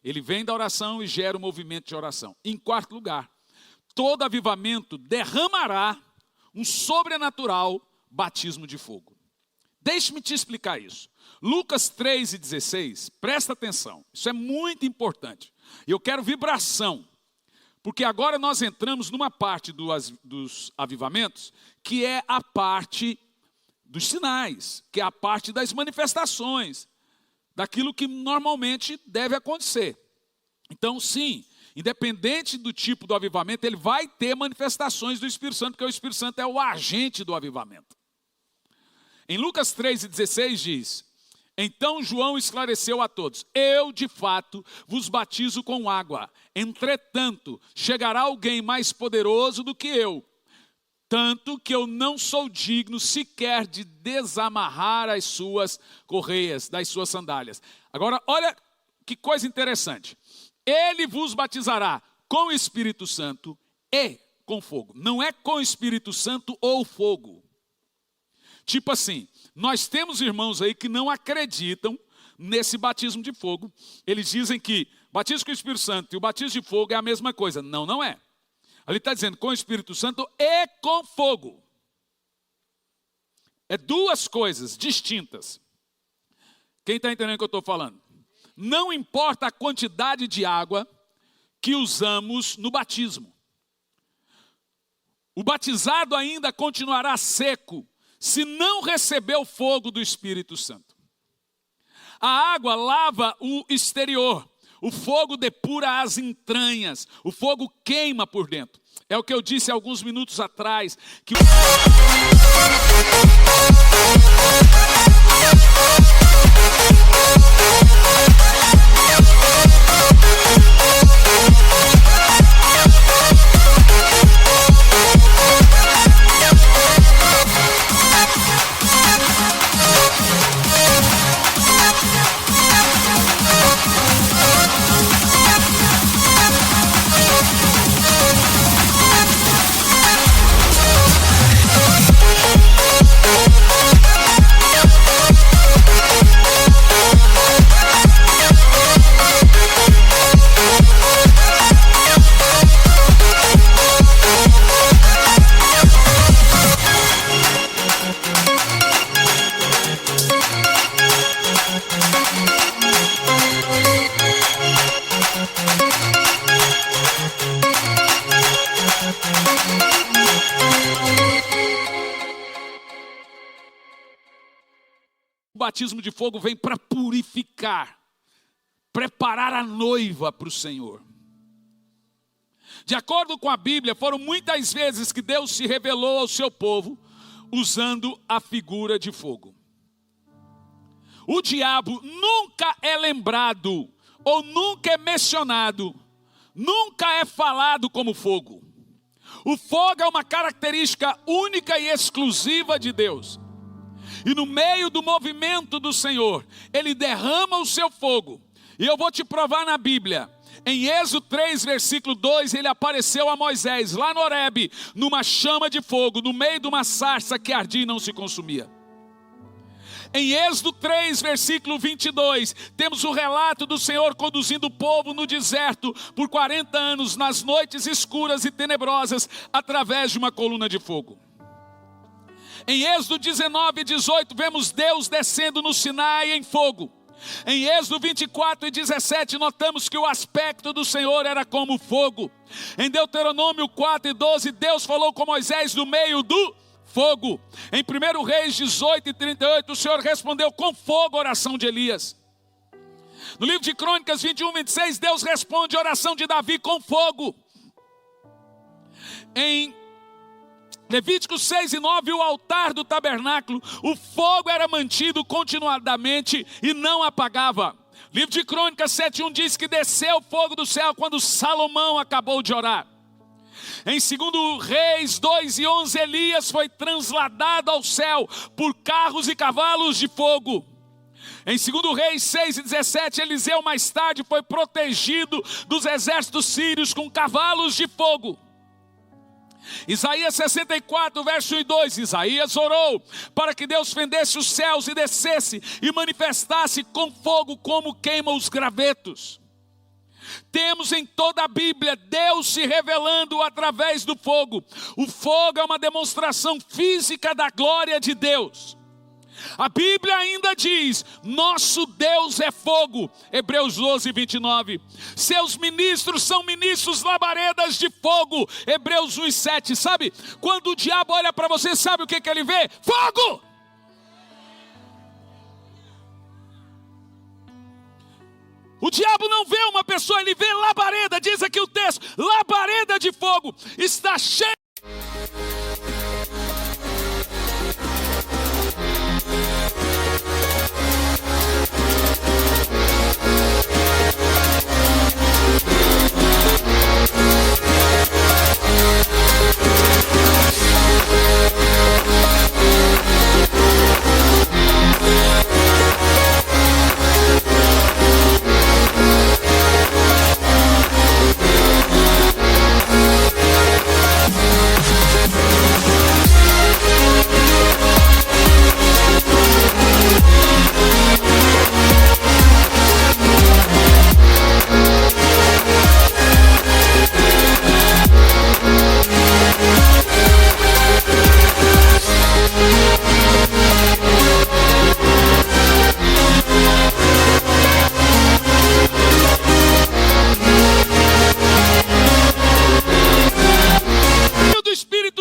Ele vem da oração e gera um movimento de oração. Em quarto lugar, todo avivamento derramará um sobrenatural batismo de fogo. Deixe-me te explicar isso. Lucas 3:16, presta atenção. Isso é muito importante. Eu quero vibração. Porque agora nós entramos numa parte dos avivamentos, que é a parte dos sinais, que é a parte das manifestações, daquilo que normalmente deve acontecer. Então, sim, independente do tipo do avivamento, ele vai ter manifestações do Espírito Santo, porque o Espírito Santo é o agente do avivamento. Em Lucas 3:16 diz: então João esclareceu a todos: eu de fato vos batizo com água, entretanto chegará alguém mais poderoso do que eu, tanto que eu não sou digno sequer de desamarrar as suas correias, das suas sandálias. Agora, olha que coisa interessante. Ele vos batizará com o Espírito Santo e com fogo. Não é com o Espírito Santo ou fogo. Tipo assim, nós temos irmãos aí que não acreditam nesse batismo de fogo. Eles dizem que batismo com o Espírito Santo e o batismo de fogo é a mesma coisa. Não, não é. Ali está dizendo com o Espírito Santo e com fogo. É duas coisas distintas. Quem está entendendo o que eu estou falando? Não importa a quantidade de água que usamos no batismo. O batizado ainda continuará seco se não receber o fogo do Espírito Santo. A água lava o exterior. O fogo depura as entranhas. O fogo queima por dentro. É o que eu disse alguns minutos atrás. Que o batismo de fogo vem para purificar, preparar a noiva para o Senhor. De acordo com a Bíblia, foram muitas vezes que Deus se revelou ao seu povo usando a figura de fogo. O diabo nunca é lembrado ou nunca é mencionado, nunca é falado como fogo. O fogo é uma característica única e exclusiva de Deus. E no meio do movimento do Senhor, Ele derrama o seu fogo. E eu vou te provar na Bíblia. Em Êxodo 3, versículo 2, Ele apareceu a Moisés, lá no Horebe, numa chama de fogo, no meio de uma sarça que ardia e não se consumia. Em Êxodo 3, versículo 22, temos o relato do Senhor conduzindo o povo no deserto por 40 anos, nas noites escuras e tenebrosas, através de uma coluna de fogo. Em Êxodo 19 e 18, vemos Deus descendo no Sinai em fogo. Em Êxodo 24 e 17, notamos que o aspecto do Senhor era como fogo. Em Deuteronômio 4 e 12, Deus falou com Moisés no meio do fogo. Em 1 Reis 18:38, o Senhor respondeu com fogo a oração de Elias. No livro de Crônicas 21:26, Deus responde a oração de Davi com fogo. Em Levíticos 6:9, o altar do tabernáculo, o fogo era mantido continuadamente e não apagava. Livro de Crônicas 7:1 diz que desceu o fogo do céu quando Salomão acabou de orar. Em 2 Reis 2:11, Elias foi transladado ao céu por carros e cavalos de fogo. Em 2 Reis 6:17, Eliseu mais tarde foi protegido dos exércitos sírios com cavalos de fogo. Isaías 64, verso 1 e 2, Isaías orou para que Deus fendesse os céus e descesse e manifestasse com fogo como queima os gravetos. Temos em toda a Bíblia Deus se revelando através do fogo. O fogo é uma demonstração física da glória de Deus. A Bíblia ainda diz, nosso Deus é fogo, Hebreus 12:29. Seus ministros são ministros labaredas de fogo, Hebreus 1:7. Sabe, quando o diabo olha para você, sabe o que ele vê? Fogo! O diabo não vê uma pessoa, ele vê labareda, diz aqui o texto, labareda de fogo, está cheio.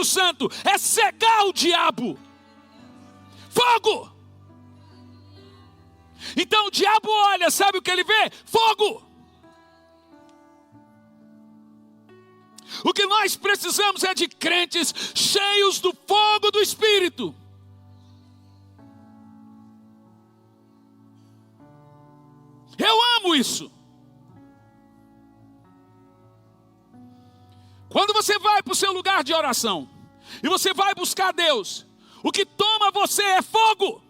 Santo é cegar o diabo. Fogo! Então o diabo olha, sabe o que ele vê? Fogo! O que nós precisamos é de crentes cheios do fogo do Espírito. Eu amo isso. Quando você vai para o seu lugar de oração e você vai buscar Deus, o que toma você é fogo.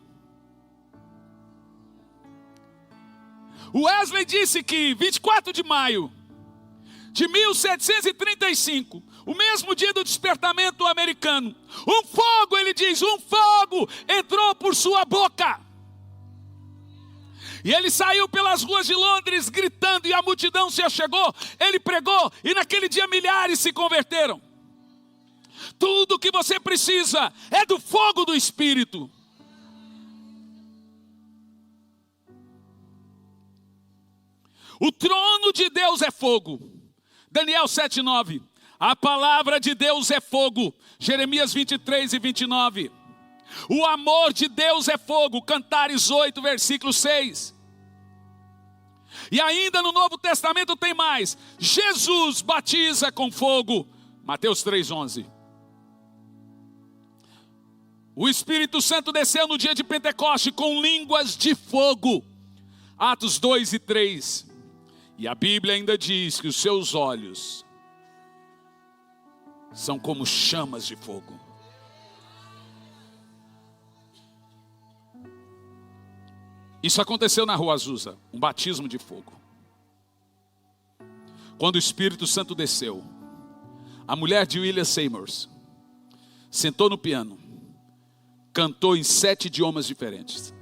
O Wesley disse que 24 de maio de 1735, o mesmo dia do despertamento americano, um fogo, ele diz, um fogo entrou por sua boca. E ele saiu pelas ruas de Londres gritando, e a multidão se achegou, ele pregou, e naquele dia milhares se converteram. Tudo o que você precisa é do fogo do Espírito. O trono de Deus é fogo. Daniel 7:9. A palavra de Deus é fogo. Jeremias 23:29. O amor de Deus é fogo. Cantares 8, versículo 6. E ainda no Novo Testamento tem mais. Jesus batiza com fogo. Mateus 3:11. O Espírito Santo desceu no dia de Pentecoste com línguas de fogo. Atos 2 e 3. E a Bíblia ainda diz que os seus olhos são como chamas de fogo. Isso aconteceu na Rua Azusa, um batismo de fogo. Quando o Espírito Santo desceu, a mulher de William Seymour sentou no piano, cantou em 7 idiomas diferentes.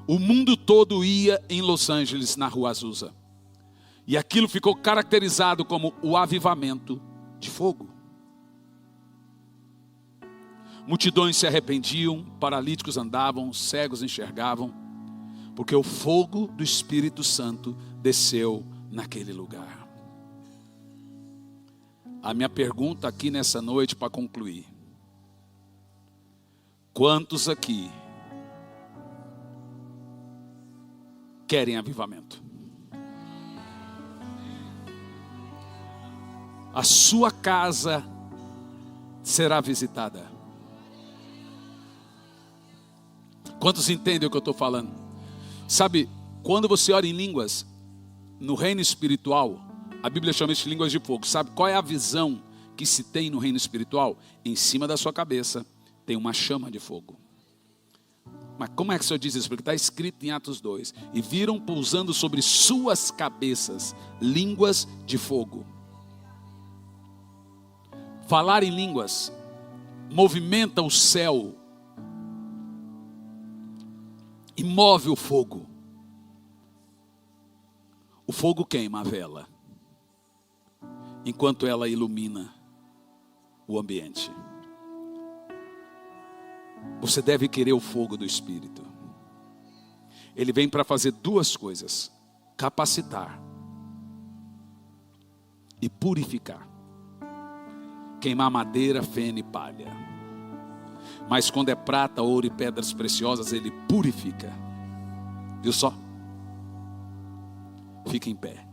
O mundo todo ia em Los Angeles, na Rua Azusa. E aquilo ficou caracterizado como o avivamento de fogo. Multidões se arrependiam, paralíticos andavam, cegos enxergavam, porque o fogo do Espírito Santo desceu naquele lugar. A minha pergunta aqui nessa noite para concluir: Quantos aqui querem avivamento? A sua casa será visitada. Quantos entendem o que eu estou falando? Sabe, quando você ora em línguas, no reino espiritual, a Bíblia chama isso de línguas de fogo. Sabe qual é a visão que se tem no reino espiritual? Em cima da sua cabeça tem uma chama de fogo. Mas como é que o Senhor diz isso? Porque está escrito em Atos 2. E viram pousando sobre suas cabeças línguas de fogo. Falar em línguas movimenta o céu e move o fogo. O fogo queima a vela, enquanto ela ilumina o ambiente. Você deve querer o fogo do Espírito. Ele vem para fazer duas coisas: capacitar e purificar. Queimar madeira, feno e palha. Mas quando é prata, ouro e pedras preciosas, ele purifica. Viu só? Fica em pé.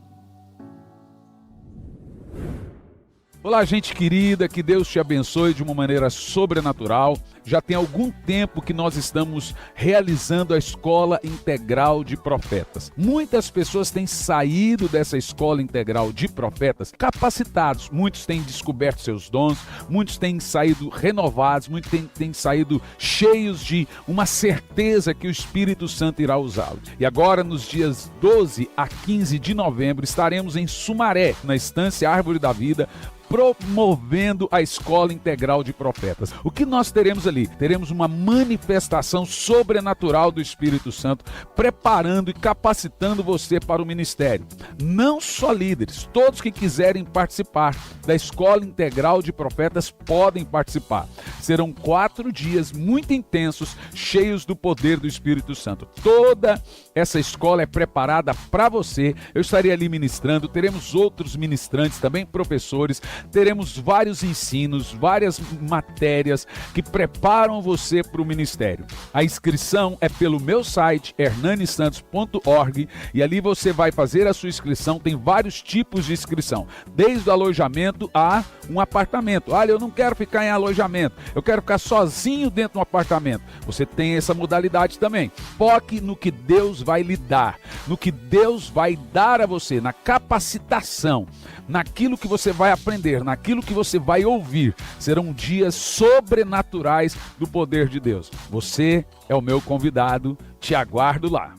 Olá, gente querida, que Deus te abençoe de uma maneira sobrenatural. Já tem algum tempo que nós estamos realizando a Escola Integral de Profetas. Muitas pessoas têm saído dessa Escola Integral de Profetas capacitados. Muitos têm descoberto seus dons, muitos têm saído renovados, muitos têm saído cheios de uma certeza que o Espírito Santo irá usá-lo. E agora, nos dias 12 a 15 de novembro, estaremos em Sumaré, na Estância Árvore da Vida, promovendo a Escola Integral de Profetas. O que nós teremos ali? Teremos uma manifestação sobrenatural do Espírito Santo, preparando e capacitando você para o ministério. Não só líderes, todos que quiserem participar da Escola Integral de Profetas podem participar. Serão 4 dias muito intensos, cheios do poder do Espírito Santo. Toda essa escola é preparada para você. Eu estarei ali ministrando, teremos outros ministrantes também, professores. Teremos vários ensinos, várias matérias que preparam você para o ministério. A inscrição é pelo meu site, hernanisantos.org, e ali você vai fazer a sua inscrição. Tem vários tipos de inscrição, desde o alojamento a um apartamento. Olha, eu não quero ficar em alojamento, eu quero ficar sozinho dentro de um apartamento. Você tem essa modalidade também. Foque no que Deus vai lhe dar, no que Deus vai dar a você, na capacitação, naquilo que você vai aprender, naquilo que você vai ouvir. Serão dias sobrenaturais do poder de Deus. Você é o meu convidado, te aguardo lá.